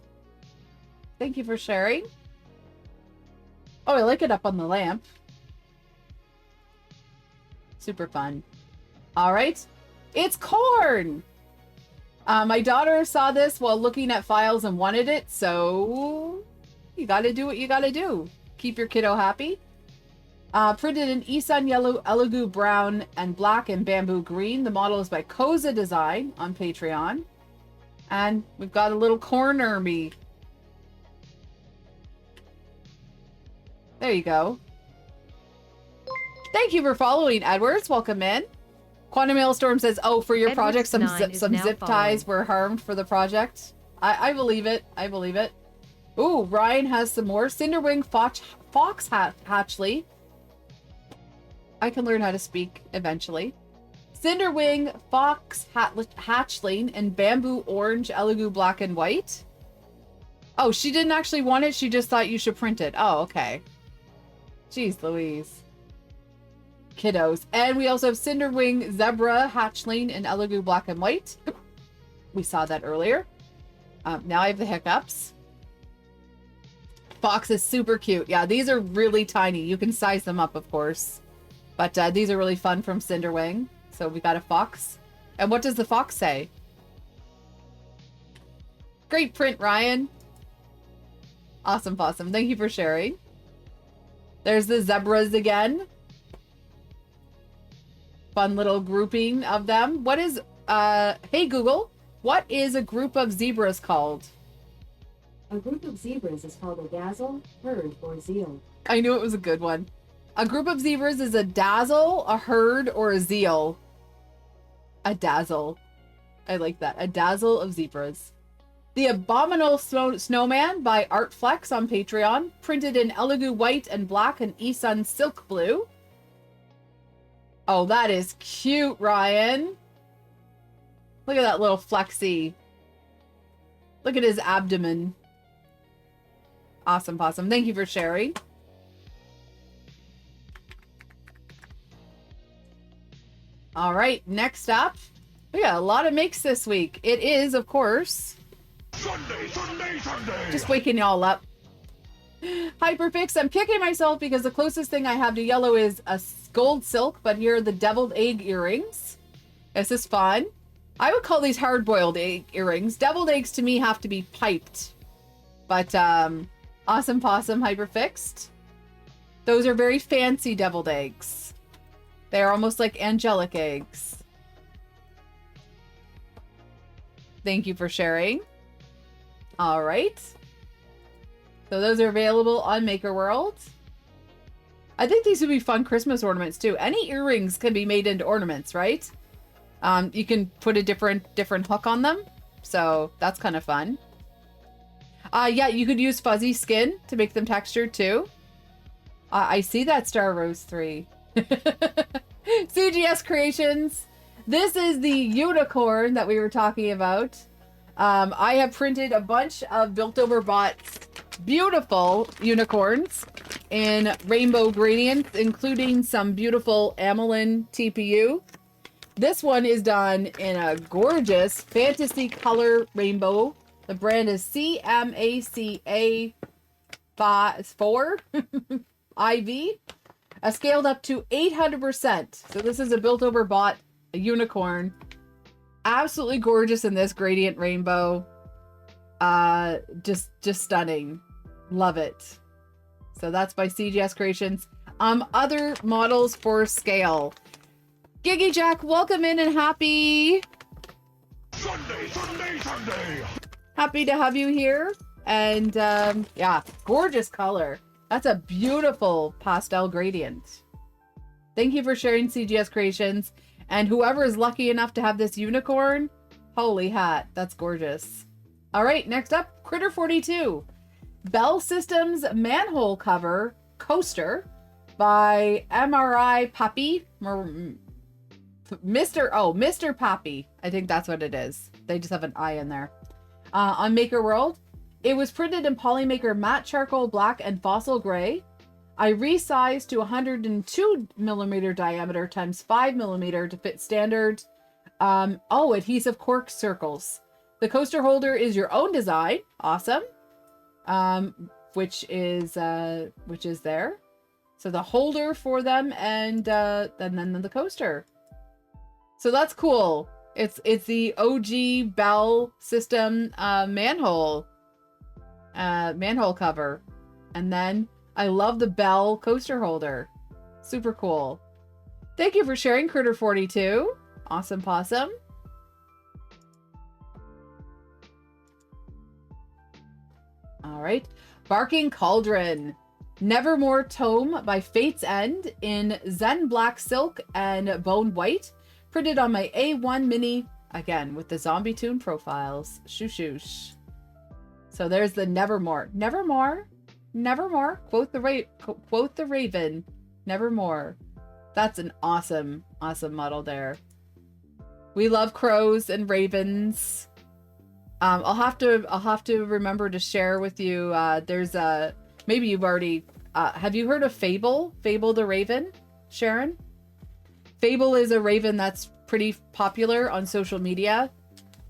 Thank you for sharing. Oh, I like it up on the lamp. Super fun. All right. It's corn. My daughter saw this while looking at files and wanted it, so you got to do what you got to do. Keep your kiddo happy. Printed in Isan yellow, Elegoo brown, and black and bamboo green. The model is by Koza Design on Patreon. And we've got a little corner me. There you go. Thank you for following, Edwards. Welcome in. Quantum Maelstrom says, oh, for your project, some zip ties were harmed for the project. I believe it. I believe it. Ooh, Ryan has some more. Cinderwing Fox Hatchley. I can learn how to speak eventually. Cinderwing Fox Hatchling in bamboo orange, Elegoo black and white. Oh, she didn't actually want it. She just thought you should print it. Oh, okay. Jeez Louise. Kiddos. And we also have Cinderwing Zebra Hatchling in Elegoo black and white. We saw that earlier. Now I have the hiccups. Fox is super cute. Yeah, these are really tiny. You can size them up, of course. But these are really fun from Cinderwing. So we got a fox. And what does the fox say? Great print, Ryan. Awesome, awesome. Thank you for sharing. There's the zebras again. Fun little grouping of them. What is, hey Google, what is a group of zebras called?
A group of zebras is called a dazzle, herd, or zeal.
I knew it was a good one. A group of zebras is a dazzle, a herd, or a zeal. A dazzle. I like that. A dazzle of zebras. The Abominable Snowman by Artflex on Patreon. Printed in Elegoo white and black and Isan silk blue. Oh, that is cute, Ryan. Look at that little flexy. Look at his abdomen. Awesome, awesome. Thank you for sharing. All right, next up, we got a lot of makes this week. It is, of course,
Sunday, Sunday, Sunday.
just waking y'all up. Hyperfix, I'm kicking myself because the closest thing I have to yellow is a gold silk, but here are the deviled egg earrings. This is fun. I would call these hard-boiled egg earrings. Deviled eggs to me have to be piped. But awesome possum hyperfixed. Those are very fancy deviled eggs. They are almost like angelic eggs. Thank you for sharing. All right. So those are available on Maker World. I think these would be fun Christmas ornaments too. Any earrings can be made into ornaments, right? You can put a different hook on them. So that's kind of fun. Yeah, you could use fuzzy skin to make them textured too. I see that, Star Rose 3. CGS Creations. This is the unicorn that we were talking about. I have printed a bunch of Built Over Bots beautiful unicorns in rainbow gradients, including some beautiful Amelin TPU. This one is done in a gorgeous fantasy color rainbow. The brand is CMACA 4 IV. Scaled up to 800%. So this is a Built Over Bot, a unicorn. Absolutely gorgeous in this gradient rainbow. Just stunning. Love it. So that's by CGS Creations. Other models for scale. Giggy Jack, welcome in and happy.
Sunday, Sunday, Sunday.
Happy to have you here. And yeah, gorgeous color. That's a beautiful pastel gradient. Thank you for sharing, CGS Creations. And whoever is lucky enough to have this unicorn, holy hat, that's gorgeous. All right, next up, Critter 42. Bell Systems manhole cover coaster by MRI Papi. Mr. Papi. I think that's what it is. They just have an I in there. On Maker World. It was printed in Polymaker matte charcoal black and fossil gray. I resized to 102 millimeter diameter times 5 millimeter to fit standard adhesive cork circles. The coaster holder is your own design. Awesome. Which is there. So the holder for them and then the coaster. So that's cool. It's the OG Bell System manhole cover. And then I love the bell coaster holder. Super cool. Thank you for sharing, Critter42. Awesome possum. All right. Barking Cauldron. Nevermore Tome by Fate's End in Zen Black Silk and Bone White. Printed on my A1 Mini. Again, with the Zombie Toon profiles. Shoosh. So there's the Nevermore. Nevermore. Nevermore. Quote the Raven. Nevermore. That's an awesome, awesome model there. We love crows and ravens. I'll have to remember to share with you. There's a, maybe you've already, have you heard of Fable? Fable the Raven, Sharon? Fable is a raven that's pretty popular on social media.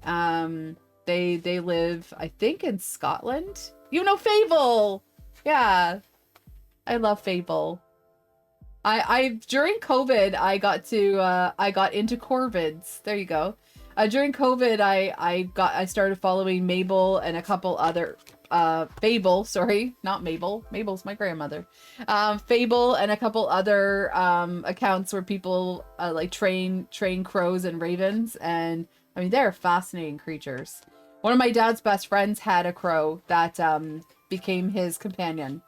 They live, I think, in Scotland. You know Fable! Yeah. I love Fable. I during COVID I got into corvids. There you go. During COVID I started following Mabel and a couple other Fable, sorry, not Mabel. Mabel's my grandmother. Fable and a couple other accounts where people like train crows and ravens, and I mean they're fascinating creatures. One of my dad's best friends had a crow that became his companion.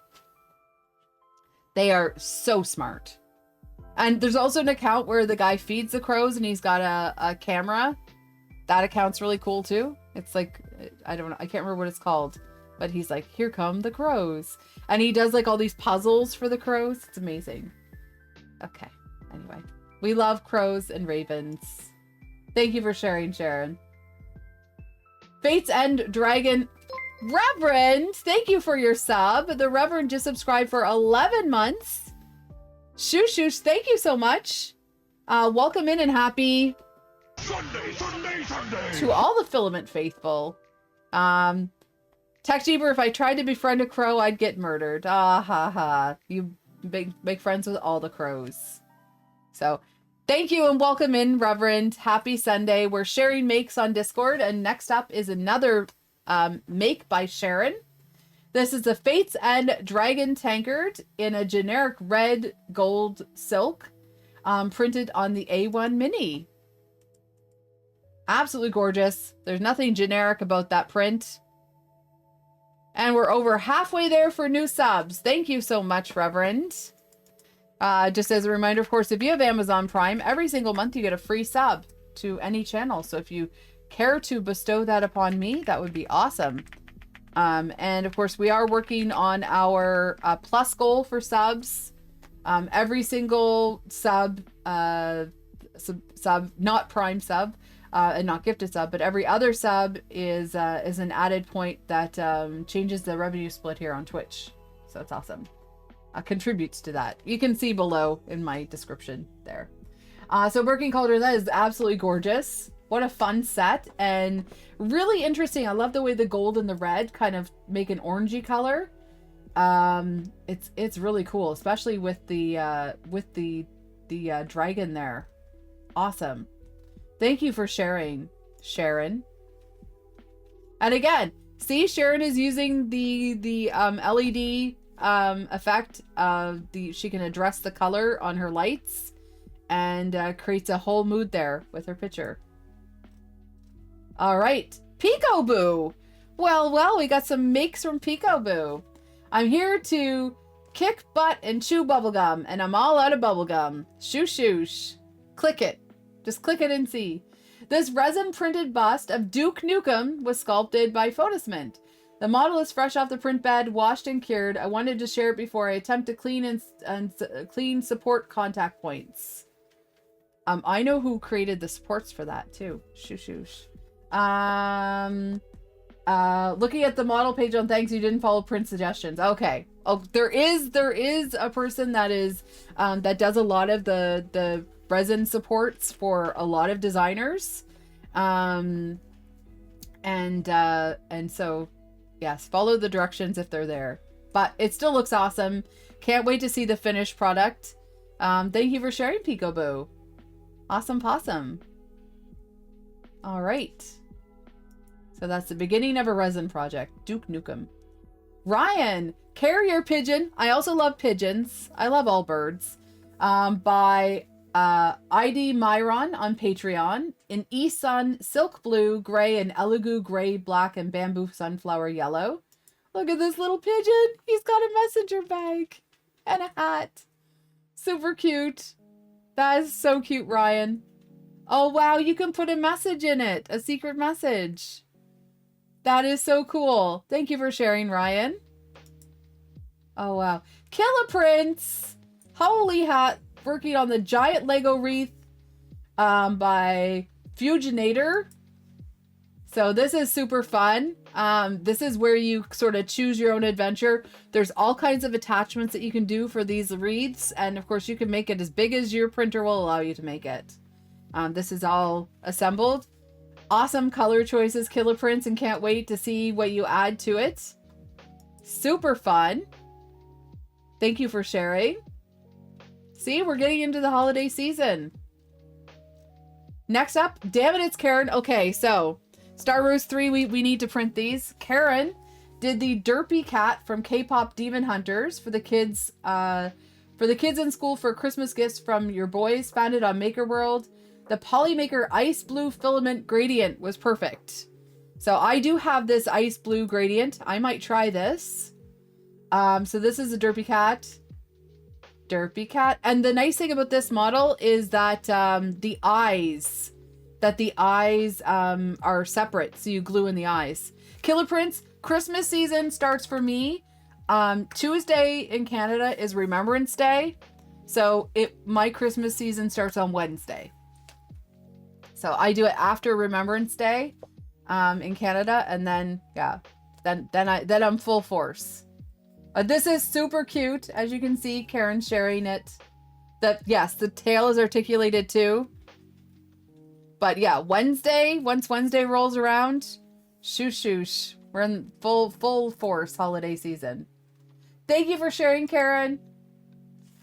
They are so smart. And there's also an account where the guy feeds the crows and he's got a camera. That account's really cool too. It's like, I don't know, I can't remember what it's called. But he's like, here come the crows. And he does like all these puzzles for the crows. It's amazing. Okay, anyway. We love crows and ravens. Thank you for sharing, Sharon. Fate's End Dragon... Reverend, thank you for your sub. The Reverend just subscribed for 11 months. Shoosh, thank you so much. Welcome in and happy
Sunday, Sunday, Sunday.
to all the Filament faithful. Tech Jeeber, if I tried to befriend a crow, I'd get murdered. Ah ha ha. You make friends with all the crows. So thank you and welcome in, Reverend. Happy Sunday. We're sharing makes on Discord, and next up is another make by Sharon. This is the Fate's End Dragon Tankard in a generic red gold silk, printed on the A1 Mini. Absolutely gorgeous. There's nothing generic about that print. And we're over halfway there for new subs. Thank you so much, Reverend. Just as a reminder, of course, if you have Amazon Prime, every single month you get a free sub to any channel. So if you care to bestow that upon me, that would be awesome. And of course, we are working on our plus goal for subs. Every single sub, not Prime sub, and not gifted sub, but every other sub is an added point that changes the revenue split here on Twitch. So it's awesome. Contributes to that. You can see below in my description there. So Barking Cauldron, that is absolutely gorgeous. What a fun set, and really interesting. I love the way the gold and the red kind of make an orangey color. It's really cool, especially with the dragon there. Awesome. Thank you for sharing, Sharon. And again, see, Sharon is using the LED effect. She can address the color on her lights and creates a whole mood there with her picture. All right, Peekaboo. Well, we got some makes from Peekaboo. I'm here to kick butt and chew bubblegum, and I'm all out of bubblegum. Shoosh. Click it. Just click it and see. This resin printed bust of Duke Nukem was sculpted by Photosmint. The model is fresh off the print bed, washed and cured. I wanted to share it before I attempt to clean and clean support contact points. I know who created the supports for that too. Shoosh. Looking at the model page on thanks, you didn't follow print suggestions. Okay. Oh, there is a person that is that does a lot of the resin supports for a lot of designers. And so yes, follow the directions if they're there. But it still looks awesome. Can't wait to see the finished product. Thank you for sharing, Peekaboo. Awesome possum. All right. So that's the beginning of a resin project. Duke Nukem. Ryan, Carrier Pigeon. I also love pigeons. I love all birds. By ID Myron on Patreon. In E-Sun, Silk Blue, Gray, and Elegoo Gray, Black, and Bamboo Sunflower Yellow. Look at this little pigeon. He's got a messenger bag and a hat. Super cute. That is so cute, Ryan. Oh, wow. You can put a message in it. A secret message. That is so cool. Thank you for sharing, Ryan. Oh, wow. Killa Prince. Holy hat. Working on the giant Lego wreath by Fuginator. So this is super fun. This is where you sort of choose your own adventure. There's all kinds of attachments that you can do for these wreaths. And of course you can make it as big as your printer will allow you to make it. This is all assembled. Awesome color choices, Killa Prince, and can't wait to see what you add to it. Super fun. Thank you for sharing. See, we're getting into the holiday season. Next up, damn it, it's Karen. Okay, so Star Wars 3, we need to print these. Karen did the Derpy Cat from K-Pop Demon Hunters for the kids in school for Christmas gifts from your boys. Found it on Maker World. The Polymaker Ice Blue Filament Gradient was perfect. So I do have this ice blue gradient. I might try this. So this is a Derpy Cat. Derpy Cat. And the nice thing about this model is that the eyes are separate. So you glue in the eyes. Killa Prince, Christmas season starts for me. Tuesday in Canada is Remembrance Day. So my Christmas season starts on Wednesday. So I do it after Remembrance Day in Canada, and then yeah, then I'm full force. This is super cute, as you can see. Karen sharing it. That yes, the tail is articulated too. But yeah, once Wednesday rolls around, shoosh, we're in full force holiday season. Thank you for sharing, Karen.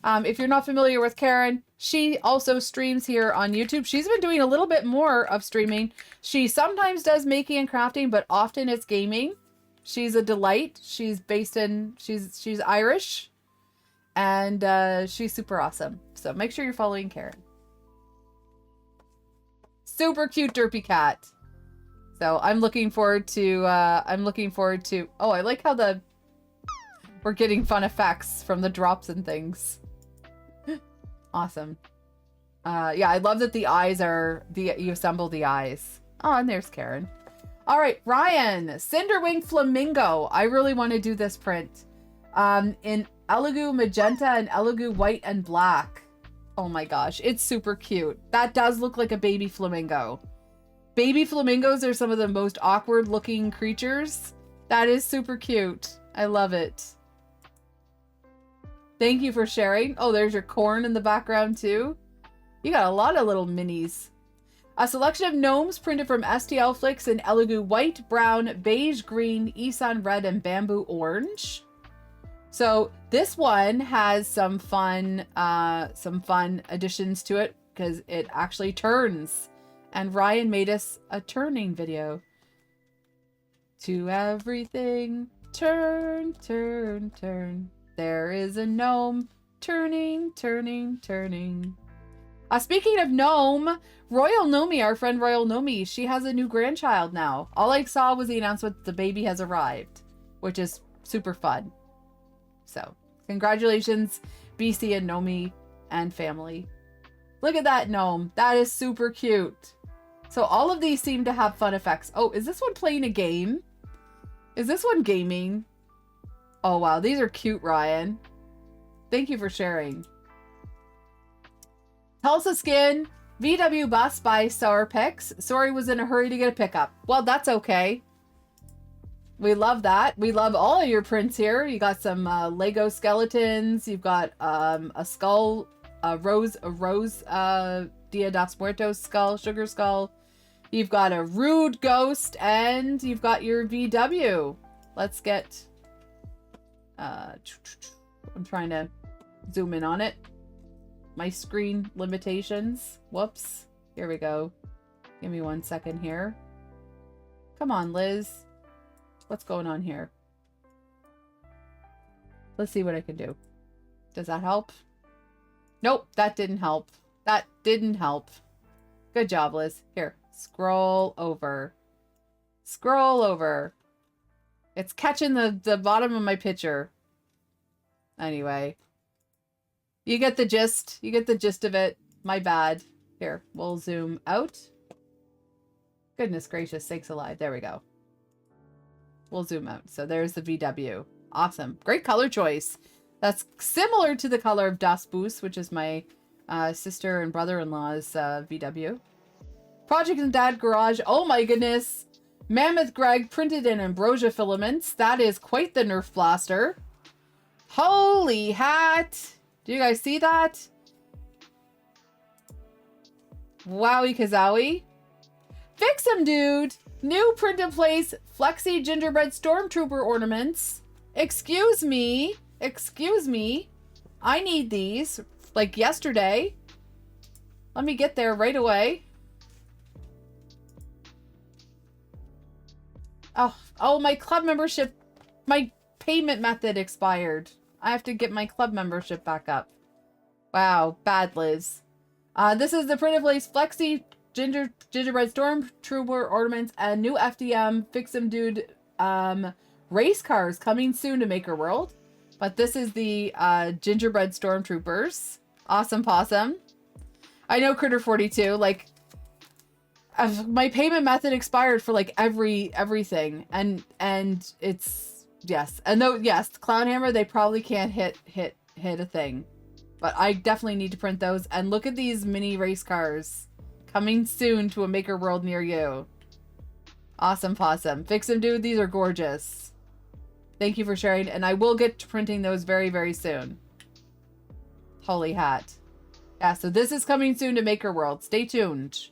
If you're not familiar with Karen, she also streams here on YouTube. She's been doing a little bit more of streaming. She sometimes does making and crafting, but often it's gaming. She's a delight. She's Irish, and she's super awesome. So make sure you're following Karen. Super cute Derpy Cat. So I'm looking forward to, oh, I like how we're getting fun effects from the drops and things. Awesome. Yeah, I love that the eyes you assemble the eyes. Oh, and there's Karen. All right, Ryan, Cinderwing Flamingo. I really want to do this print. In Elegoo Magenta and Elegoo White and Black. Oh my gosh, it's super cute. That does look like a baby flamingo. Baby flamingos are some of the most awkward looking creatures. That is super cute. I love it. Thank you for sharing. Oh, there's your corn in the background too. You got a lot of little minis. A selection of gnomes printed from STL Flicks in Elegoo White, Brown, Beige, Green, E-Sun Red, and Bamboo Orange. So this one has some fun additions to it because it actually turns. And Ryan made us a turning video. To everything, turn, turn, turn. There is a gnome turning, turning, turning. Speaking of gnome, Royal Nomi, our friend Royal Nomi, she has a new grandchild now. All I saw was the announcement that the baby has arrived, which is super fun. So, congratulations, BC and Nomi and family. Look at that gnome. That is super cute. So all of these seem to have fun effects. Oh, is this one playing a game? Is this one gaming? Oh, wow. These are cute, Ryan. Thank you for sharing. Tulsa Skin, VW Bus by Sourpix. Sorry, was in a hurry to get a pickup. Well, that's okay. We love that. We love all of your prints here. You got some Lego skeletons. You've got a skull, a Rose Dia das Muertos skull, sugar skull. You've got a rude ghost, and you've got your VW. Let's get... I'm trying to zoom in on it. My screen limitations. Whoops. Here we go. Give me 1 second here. Come on, Liz. What's going on here? Let's see what I can do. Does that help? Nope, that didn't help. That didn't help. Good job, Liz. Here, scroll over. Scroll over. It's catching the bottom of my picture. Anyway. You get the gist. You get the gist of it. My bad. Here, we'll zoom out. Goodness gracious, sakes alive. There we go. We'll zoom out. So there's the VW. Awesome. Great color choice. That's similar to the color of Das Boot, which is my sister and brother-in-law's VW. Project and Dad Garage. Oh my goodness. Mammoth Greg printed in Ambrosia filaments. That is quite the Nerf blaster. Holy hat. Do you guys see that? Wowie kazowie. Fix 'em, dude. New print in place Flexi Gingerbread Stormtrooper ornaments. Excuse me. Excuse me. I need these like yesterday. Let me get there right away. Oh, my club membership, my payment method expired. I have to get my club membership back up. Wow, bad Liz. This is the print in place Flexi Gingerbread Stormtrooper ornaments and new FDM Fix 'em Dude race cars coming soon to Maker World. But this is the Gingerbread Stormtroopers. Awesome possum. I know Critter 42, like my payment method expired for like everything and it's yes. And though yes, Clownhammer, they probably can't hit a thing. But I definitely need to print those. And look at these mini race cars coming soon to a Maker World near you. Awesome possum. Fix 'em, dude. These are gorgeous. Thank you for sharing. And I will get to printing those very, very soon. Holy hat. Yeah, so this is coming soon to Maker World. Stay tuned.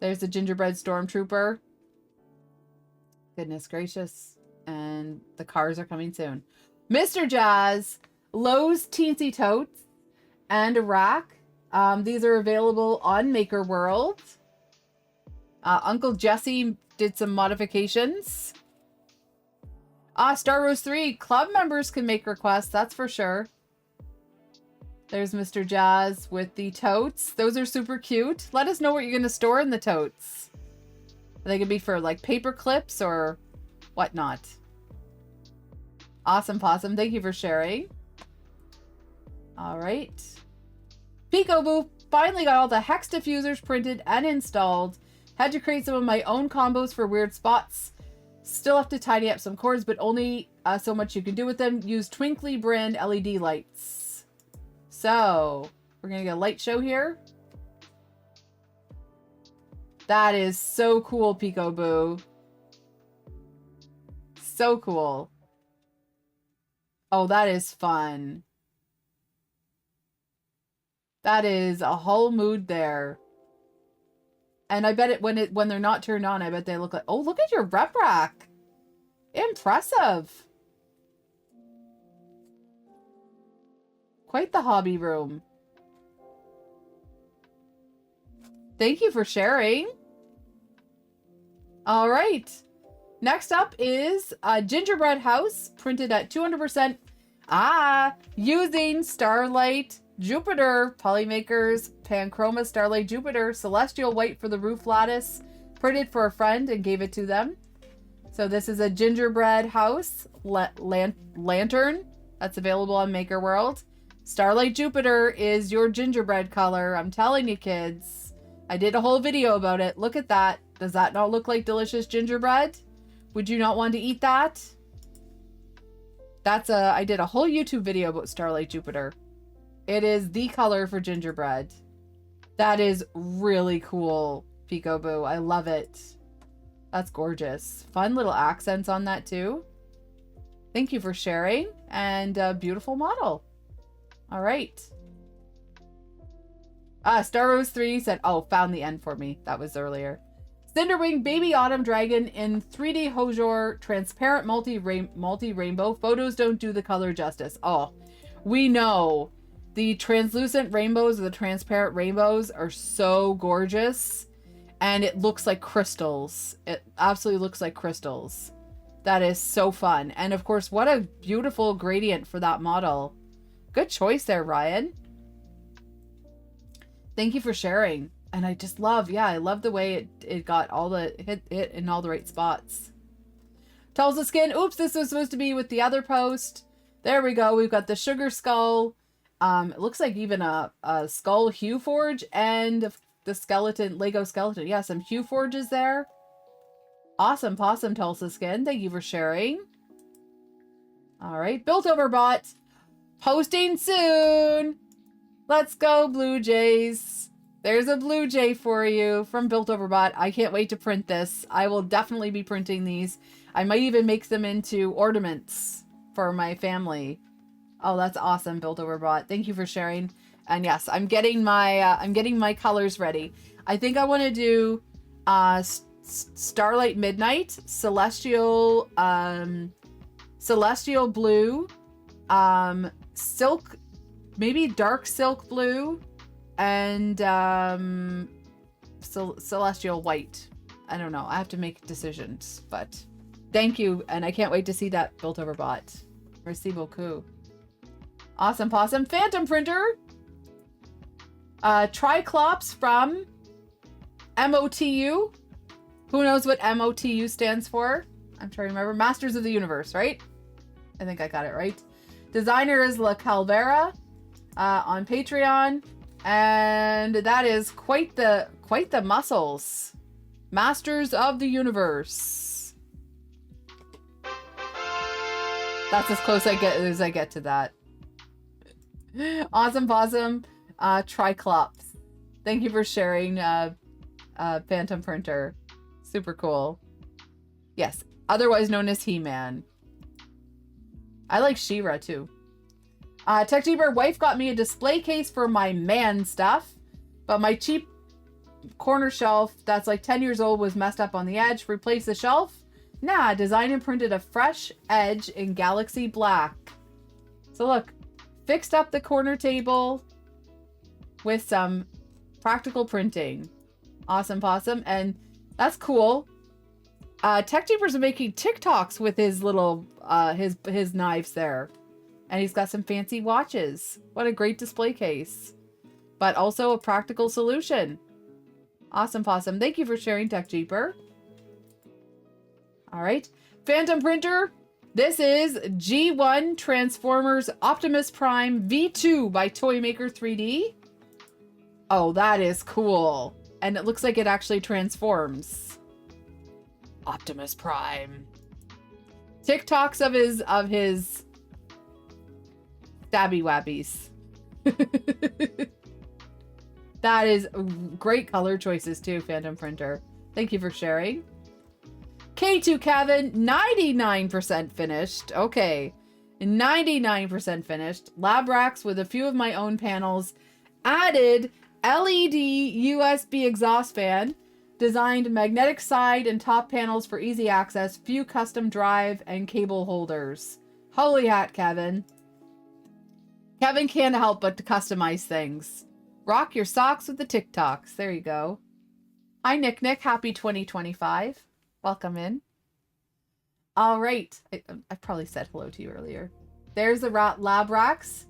There's the Gingerbread Stormtrooper. Goodness gracious. And the cars are coming soon. Mr. Jazz. Lowe's Teensy Totes. And a rack. These are available on Maker World. Uncle Jesse did some modifications. Star Rose 3. Club members can make requests. That's for sure. There's Mr. Jazz with the totes. Those are super cute. Let us know what you're going to store in the totes. They could be for like paper clips or whatnot. Awesome possum. Thank you for sharing. All right. Peekaboo finally got all the hex diffusers printed and installed. Had to create some of my own combos for weird spots. Still have to tidy up some cords, but only so much you can do with them. Use Twinkly brand LED lights. So, we're going to get a light show here. That is so cool, Peekaboo. So cool. Oh, that is fun. That is a whole mood there. And I bet it when they're not turned on, I bet they look like, oh, look at your rep rack. Impressive. Quite the hobby room. Thank you for sharing. All right. Next up is a gingerbread house printed at 200%. Using Starlight Jupiter Polymakers Panchroma Starlight Jupiter Celestial White for the roof lattice. Printed for a friend and gave it to them. So this is a gingerbread house lantern that's available on Maker World. Starlight Jupiter is your gingerbread color. I'm telling you, kids. I did a whole video about it. Look at that. Does that not look like delicious gingerbread? Would you not want to eat that? I did a whole YouTube video about Starlight Jupiter. It is the color for gingerbread. That is really cool, Peekaboo. I love it. That's gorgeous. Fun little accents on that too. Thank you for sharing. And a beautiful model. All right. Star Rose 3 said, oh, found the end for me. That was earlier. Cinderwing Baby Autumn Dragon in 3D Hojor transparent multi-rainbow. Photos don't do the color justice. Oh, we know. The translucent rainbows or the transparent rainbows are so gorgeous. And it looks like crystals. It absolutely looks like crystals. That is so fun. And of course, what a beautiful gradient for that model. Good choice there, Ryan. Thank you for sharing. And I just love, yeah, I love the way it got all the hit in all the right spots. Tulsa Skin. Oops, this was supposed to be with the other post. There we go. We've got the sugar skull. It looks like even a skull hue forge and the skeleton, Lego skeleton. Yeah, some hue forges there. Awesome possum, Tulsa Skin. Thank you for sharing. All right, Built Over Bot. Posting soon. Let's go, Blue Jays. There's a Blue Jay for you from Built Over Bot. I can't wait to print this. I will definitely be printing these. I might even make them into ornaments for my family. Oh, that's awesome, Built Over Bot. Thank you for sharing. And yes, I'm getting my colors ready. I think I want to do Starlight Midnight, Celestial Blue, Silk, maybe Dark Silk Blue, and Celestial White. I don't know. I have to make decisions, but thank you. And I can't wait to see that Built Over Bot. Merci beaucoup. Awesome possum. Phantom Printer. Triclops from MOTU. Who knows what MOTU stands for? I'm trying to remember. Masters of the Universe, right? I think I got it right. Designer is La Calvera on Patreon. And that is quite the muscles. Masters of the Universe. That's as close as I get to that. Awesome possum. Triclops. Thank you for sharing, Phantom Printer. Super cool. Yes, otherwise known as He-Man. I like She-Ra too. TechJeeber, wife got me a display case for my man stuff, but my cheap corner shelf that's like 10 years old was messed up on the edge. Replace the shelf? Nah, designed and printed a fresh edge in Galaxy Black. So look, fixed up the corner table with some practical printing. Awesome possum. And that's cool. TechJeepers are making TikToks with his little his knives there. And he's got some fancy watches. What a great display case. But also a practical solution. Awesome possum. Thank you for sharing, TechJeeper. All right. Phantom Printer. This is G1 Transformers Optimus Prime V2 by Toymaker 3D. Oh, that is cool. And it looks like it actually transforms. Optimus Prime. TikToks of his stabby wabbies. That is great color choices too, Phantom Printer. Thank you for sharing. K2 Kevin, 99% finished. Okay. 99% finished. Lab racks with a few of my own panels. Added LED USB exhaust fan. Designed magnetic side and top panels for easy access. Few custom drive and cable holders. Holy hat, Kevin. Kevin can't help but to customize things. Rock your socks with the TikToks. There you go. Hi, Nick. Happy 2025. Welcome in. All right. I probably said hello to you earlier. There's the lab racks.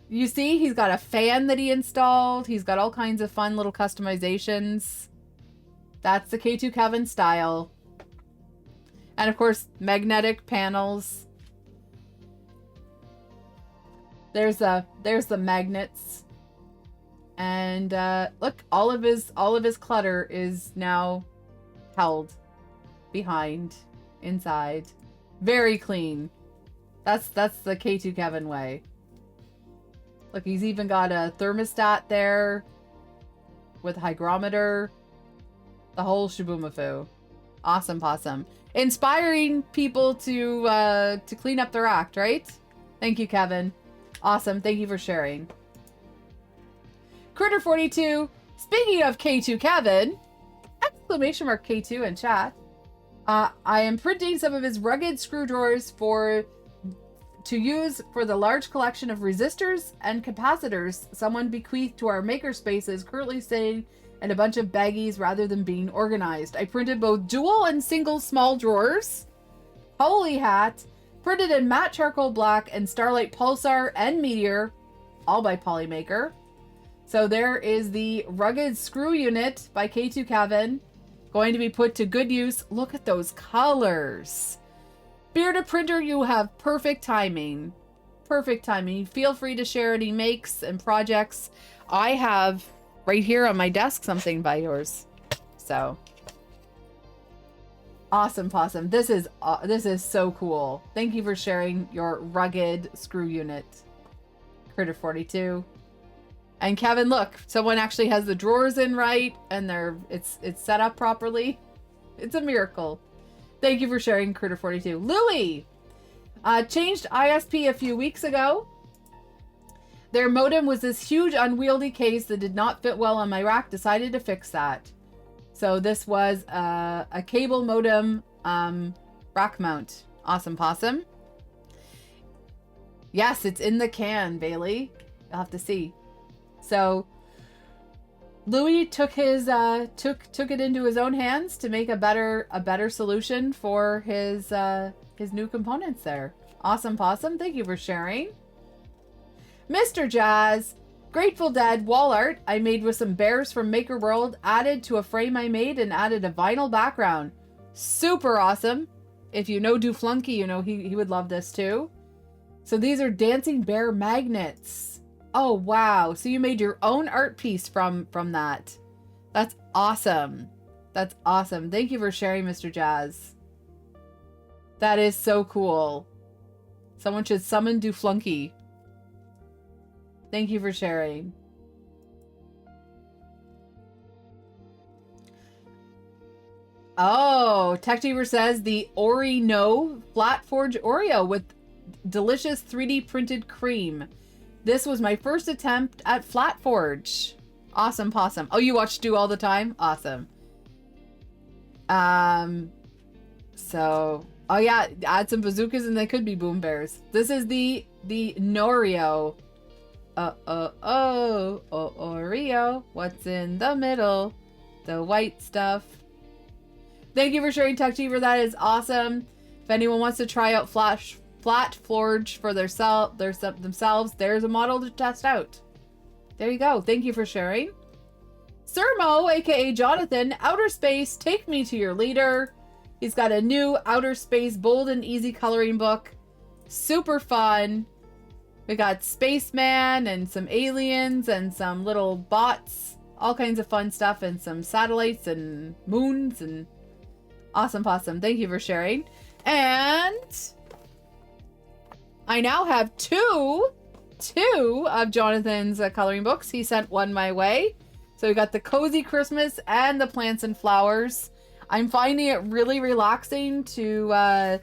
You see, he's got a fan that he installed. He's got all kinds of fun little customizations. That's the K2 Kevin style. And of course, magnetic panels. There's the magnets. And look, all of his clutter is now held behind, inside. Very clean. That's the K2 Kevin way. Look, he's even got a thermostat there with a hygrometer. The whole shaboomafoo. Awesome possum. Inspiring people to clean up their act, right? Thank you, Kevin. Awesome. Thank you for sharing. Critter42. Speaking of K2 Kevin, exclamation mark K2 in chat. I am printing some of his rugged screw drawers to use for the large collection of resistors and capacitors someone bequeathed to our makerspaces, currently sitting in a bunch of baggies rather than being organized. I printed both dual and single small drawers. Holy hat, printed in matte charcoal black and Starlight Pulsar and Meteor, all by Polymaker. So there is the rugged screw unit by K2 Kevin, going to be put to good use. Look at those colors. Bearded printer, you have perfect timing. Perfect timing. Feel free to share any makes and projects. I have right here on my desk something by yours. So awesome, Possum. This is so cool. Thank you for sharing your rugged screw unit. Critter 42. And Kevin, look, someone actually has the drawers in right, and it's set up properly. It's a miracle. Thank you for sharing, Critter 42. Louie changed ISP a few weeks ago. Their modem was this huge unwieldy case that did not fit well on my rack. Decided to fix that. So this was a cable modem rack mount. Awesome, Possum. Yes, it's in the can, Bailey. You'll have to see. So Louis took his took it into his own hands to make a better solution for his new components there. Awesome, Possum. Thank you for sharing. Mr. Jazz, Grateful Dead wall art I made with some bears from Maker World, added to a frame I made and added a vinyl background. Super awesome. If you know Duflunky, you know he would love this too. So these are dancing bear magnets. Oh, wow. So you made your own art piece from that. That's awesome. That's awesome. Thank you for sharing, Mr. Jazz. That is so cool. Someone should summon Duflunky. Thank you for sharing. Oh, TechTuber says the Oreo Flat Forge Oreo with delicious 3D printed cream. This was my first attempt at Flat Forge. Awesome, Possum. Oh, you watch Stu all the time? Awesome. So, oh yeah, add some bazookas and they could be boom bears. This is the Norio. Oreo. What's in the middle? The white stuff. Thank you for sharing, TechTuber. That is awesome. If anyone wants to try out Flat Forge for themselves, there's a model to test out. There you go. Thank you for sharing. Sermo, aka Jonathan, Outer Space, take me to your leader. He's got a new Outer Space bold and easy coloring book. Super fun. We got Spaceman and some aliens and some little bots. All kinds of fun stuff and some satellites and moons and awesome, Possum. Thank you for sharing. And I now have two of Jonathan's coloring books. He sent one my way. So we got the Cozy Christmas and the Plants and Flowers. I'm finding it really relaxing to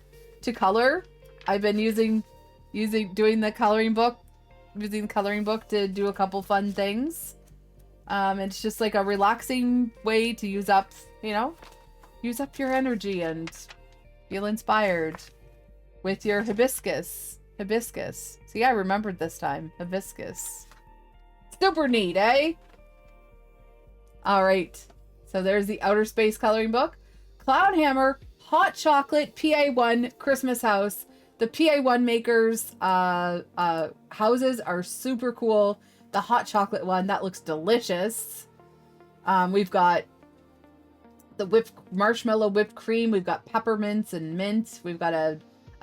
color. I've been using the coloring book to do a couple fun things. It's just like a relaxing way to use up your energy and feel inspired with your hibiscus. See, I remembered this time. Hibiscus. Super neat, eh? All right. So there's the Outer Space coloring book. Cloudhammer, Hot Chocolate, PA1, Christmas House. The PA1 makers' houses are super cool. The hot chocolate one, that looks delicious. We've got the marshmallow whipped cream. We've got peppermints and mint. We've got a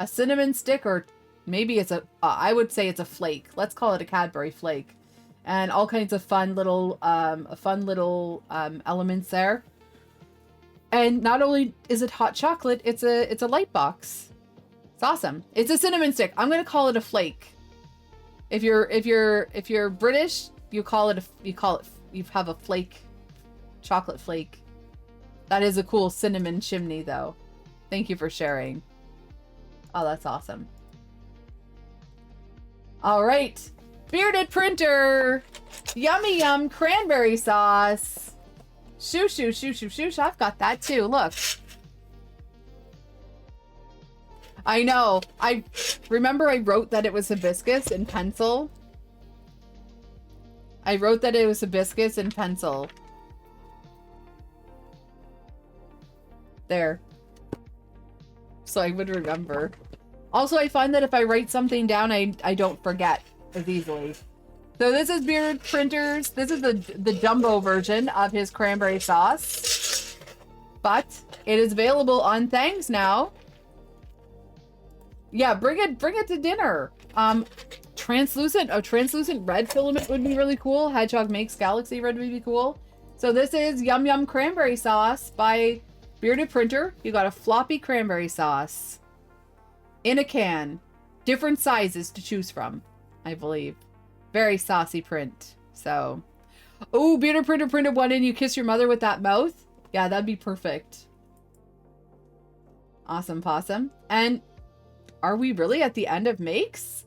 cinnamon stick, or maybe it's I would say it's a flake. Let's call it a Cadbury flake. And all kinds of fun little elements there. And not only is it hot chocolate, it's a light box. It's awesome. It's a cinnamon stick. I'm gonna call it a flake. If you're British, you have a flake, chocolate flake. That is a cool cinnamon chimney, though. Thank you for sharing. Oh, that's awesome. All right, bearded printer, yummy yum cranberry sauce. Shoosh. I've got that too. Look. I know. I remember I wrote that it was hibiscus in pencil. There. so I would remember. Also, I find that if I write something down, I don't forget as easily. So this is Bearded Printers. This is the jumbo version of his cranberry sauce. But it is available on Thangs now. Yeah, bring it to dinner. Translucent red filament would be really cool. Hedgehog Makes Galaxy Red would be cool. So this is Yum Yum Cranberry Sauce by Bearded Printer. You got a floppy cranberry sauce in a can. Different sizes to choose from, I believe. Very saucy print. So, oh, Bearded Printer printed one and you kiss your mother with that mouth. Yeah, that'd be perfect. Awesome possum. And are we really at the end of Makes?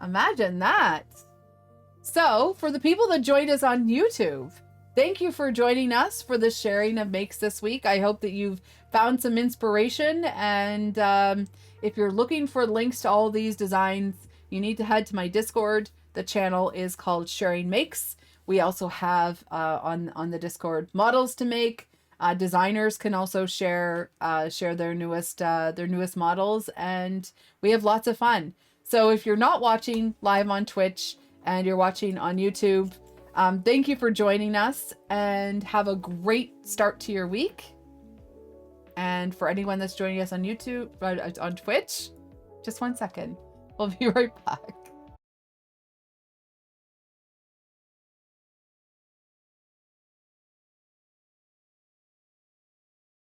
Imagine that. So, for the people that joined us on YouTube, thank you for joining us for the sharing of Makes this week. I hope that you've found some inspiration. And if you're looking for links to all these designs, you need to head to my Discord. The channel is called Sharing Makes. We also have on the Discord models to make. Designers can also share their newest models, and we have lots of fun. So if you're not watching live on Twitch and you're watching on YouTube, thank you for joining us and have a great start to your week. And for anyone that's joining us on YouTube, on Twitch, just 1 second. We'll be right back.